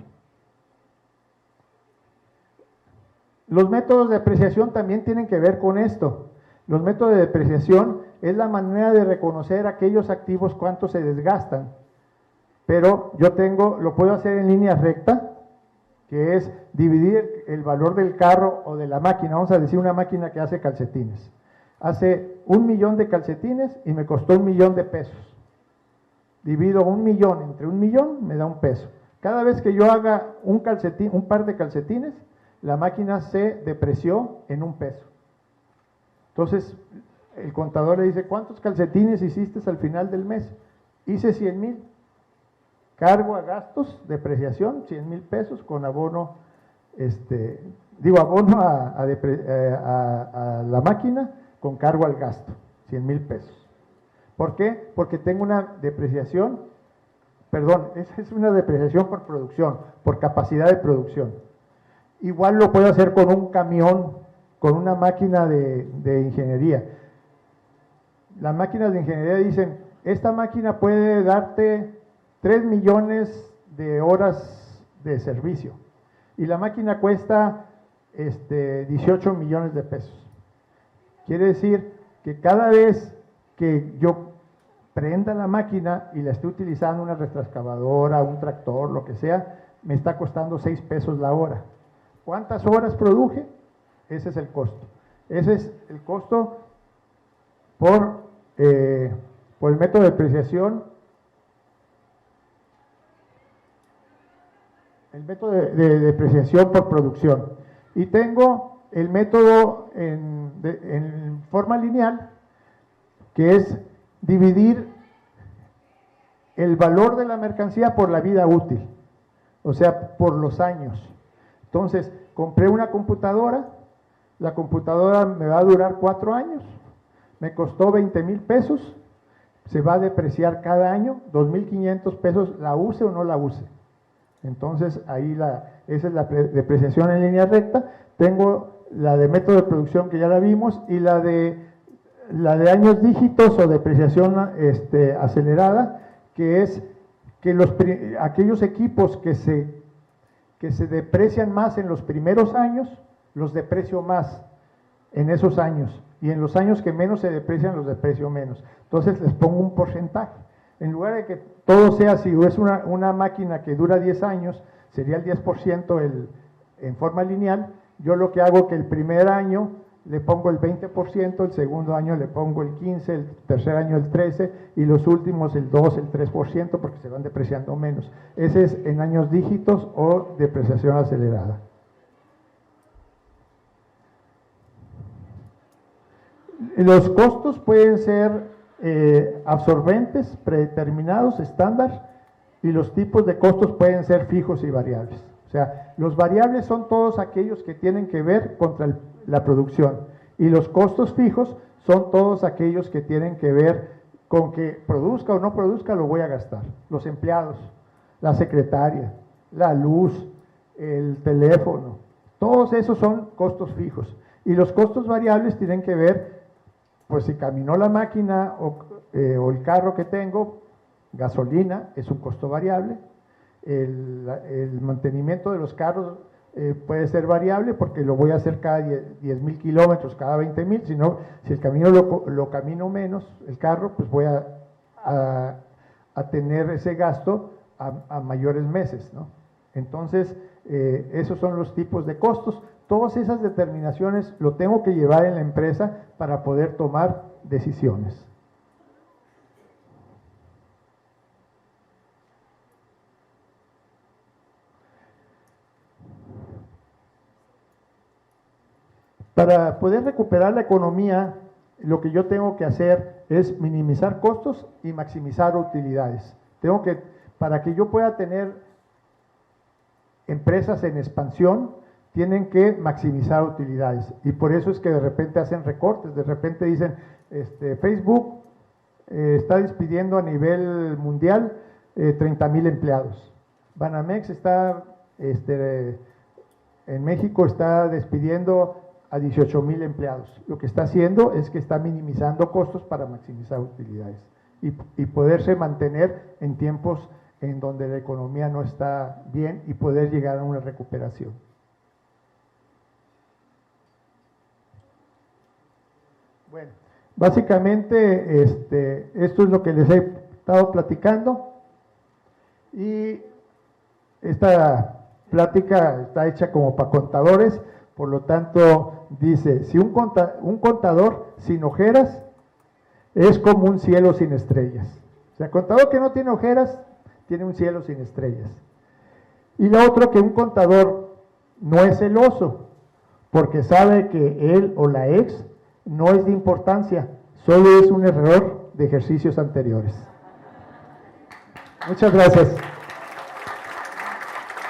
Los métodos de depreciación también tienen que ver con esto. Los métodos de depreciación es la manera de reconocer aquellos activos cuánto se desgastan. Pero lo puedo hacer en línea recta, que es dividir el valor del carro o de la máquina. Vamos a decir una máquina que hace calcetines. Hace 1,000,000 de calcetines y me costó 1,000,000 de pesos. Divido 1,000,000 entre 1,000,000, me da 1 peso. Cada vez que yo haga un par de calcetines, la máquina se depreció en 1 peso. Entonces, el contador le dice, ¿cuántos calcetines hiciste al final del mes? Hice 100,000. Cargo a gastos, depreciación, 100,000 pesos con abono, abono a la máquina con cargo al gasto, 100,000 pesos. ¿Por qué? Porque tengo una depreciación, es una depreciación por producción, por capacidad de producción. Igual lo puedo hacer con un camión, con una máquina de ingeniería. Las máquinas de ingeniería dicen, esta máquina puede darte 3 millones de horas de servicio y la máquina cuesta 18 millones de pesos. Quiere decir que cada vez que yo prenda la máquina y la esté utilizando, una retroexcavadora, un tractor, lo que sea, me está costando 6 pesos la hora. ¿Cuántas horas produje? Ese es el costo. Ese es el costo por el método de depreciación. El método de depreciación por producción. Y tengo el método en forma lineal, que es dividir el valor de la mercancía por la vida útil, o sea, por los años. Entonces, compré una computadora, la computadora me va a durar 4 años, me costó 20,000 pesos, se va a depreciar cada año, 2,500 pesos, la use o no la use. Entonces, ahí esa es la depreciación en línea recta. Tengo la de método de producción que ya la vimos y la de años dígitos o depreciación acelerada, que es que aquellos equipos que se deprecian más en los primeros años, los deprecio más en esos años. Y en los años que menos se deprecian, los deprecio menos. Entonces, les pongo un porcentaje. En lugar de que todo sea, si es una máquina que dura 10 años, sería el 10% en forma lineal, yo lo que hago es que el primer año le pongo el 20%, el segundo año le pongo el 15%, el tercer año el 13% y los últimos el 2%, el 3%, porque se van depreciando menos. Ese es en años dígitos o depreciación acelerada. Los costos pueden ser absorbentes, predeterminados, estándar, y los tipos de costos pueden ser fijos y variables. O sea, los variables son todos aquellos que tienen que ver contra la producción, y los costos fijos son todos aquellos que tienen que ver con que produzca o no produzca, lo voy a gastar. Los empleados, la secretaria, la luz, el teléfono, todos esos son costos fijos. Y los costos variables tienen que ver, pues si caminó la máquina o el carro que tengo, gasolina es un costo variable, el mantenimiento de los carros puede ser variable porque lo voy a hacer cada 10,000 kilómetros, cada 20,000, sino si el camino lo camino menos, el carro, pues voy a tener ese gasto a mayores meses, ¿no? Entonces, esos son los tipos de costos. Todas esas determinaciones lo tengo que llevar en la empresa para poder tomar decisiones. Para poder recuperar la economía, lo que yo tengo que hacer es minimizar costos y maximizar utilidades. Para que yo pueda tener empresas en expansión, tienen que maximizar utilidades. Y por eso es que de repente hacen recortes, de repente dicen, Facebook está despidiendo a nivel mundial 30,000 empleados. Banamex está, en México está despidiendo a 18,000 empleados. Lo que está haciendo es que está minimizando costos para maximizar utilidades y poderse mantener en tiempos en donde la economía no está bien y poder llegar a una recuperación. Bueno, básicamente esto es lo que les he estado platicando y esta plática está hecha como para contadores, por lo tanto dice, si un contador sin ojeras es como un cielo sin estrellas. O sea, el contador que no tiene ojeras tiene un cielo sin estrellas. Y lo otro, que un contador no es celoso, porque sabe que él o la ex no es de importancia, solo es un error de ejercicios anteriores. Muchas gracias.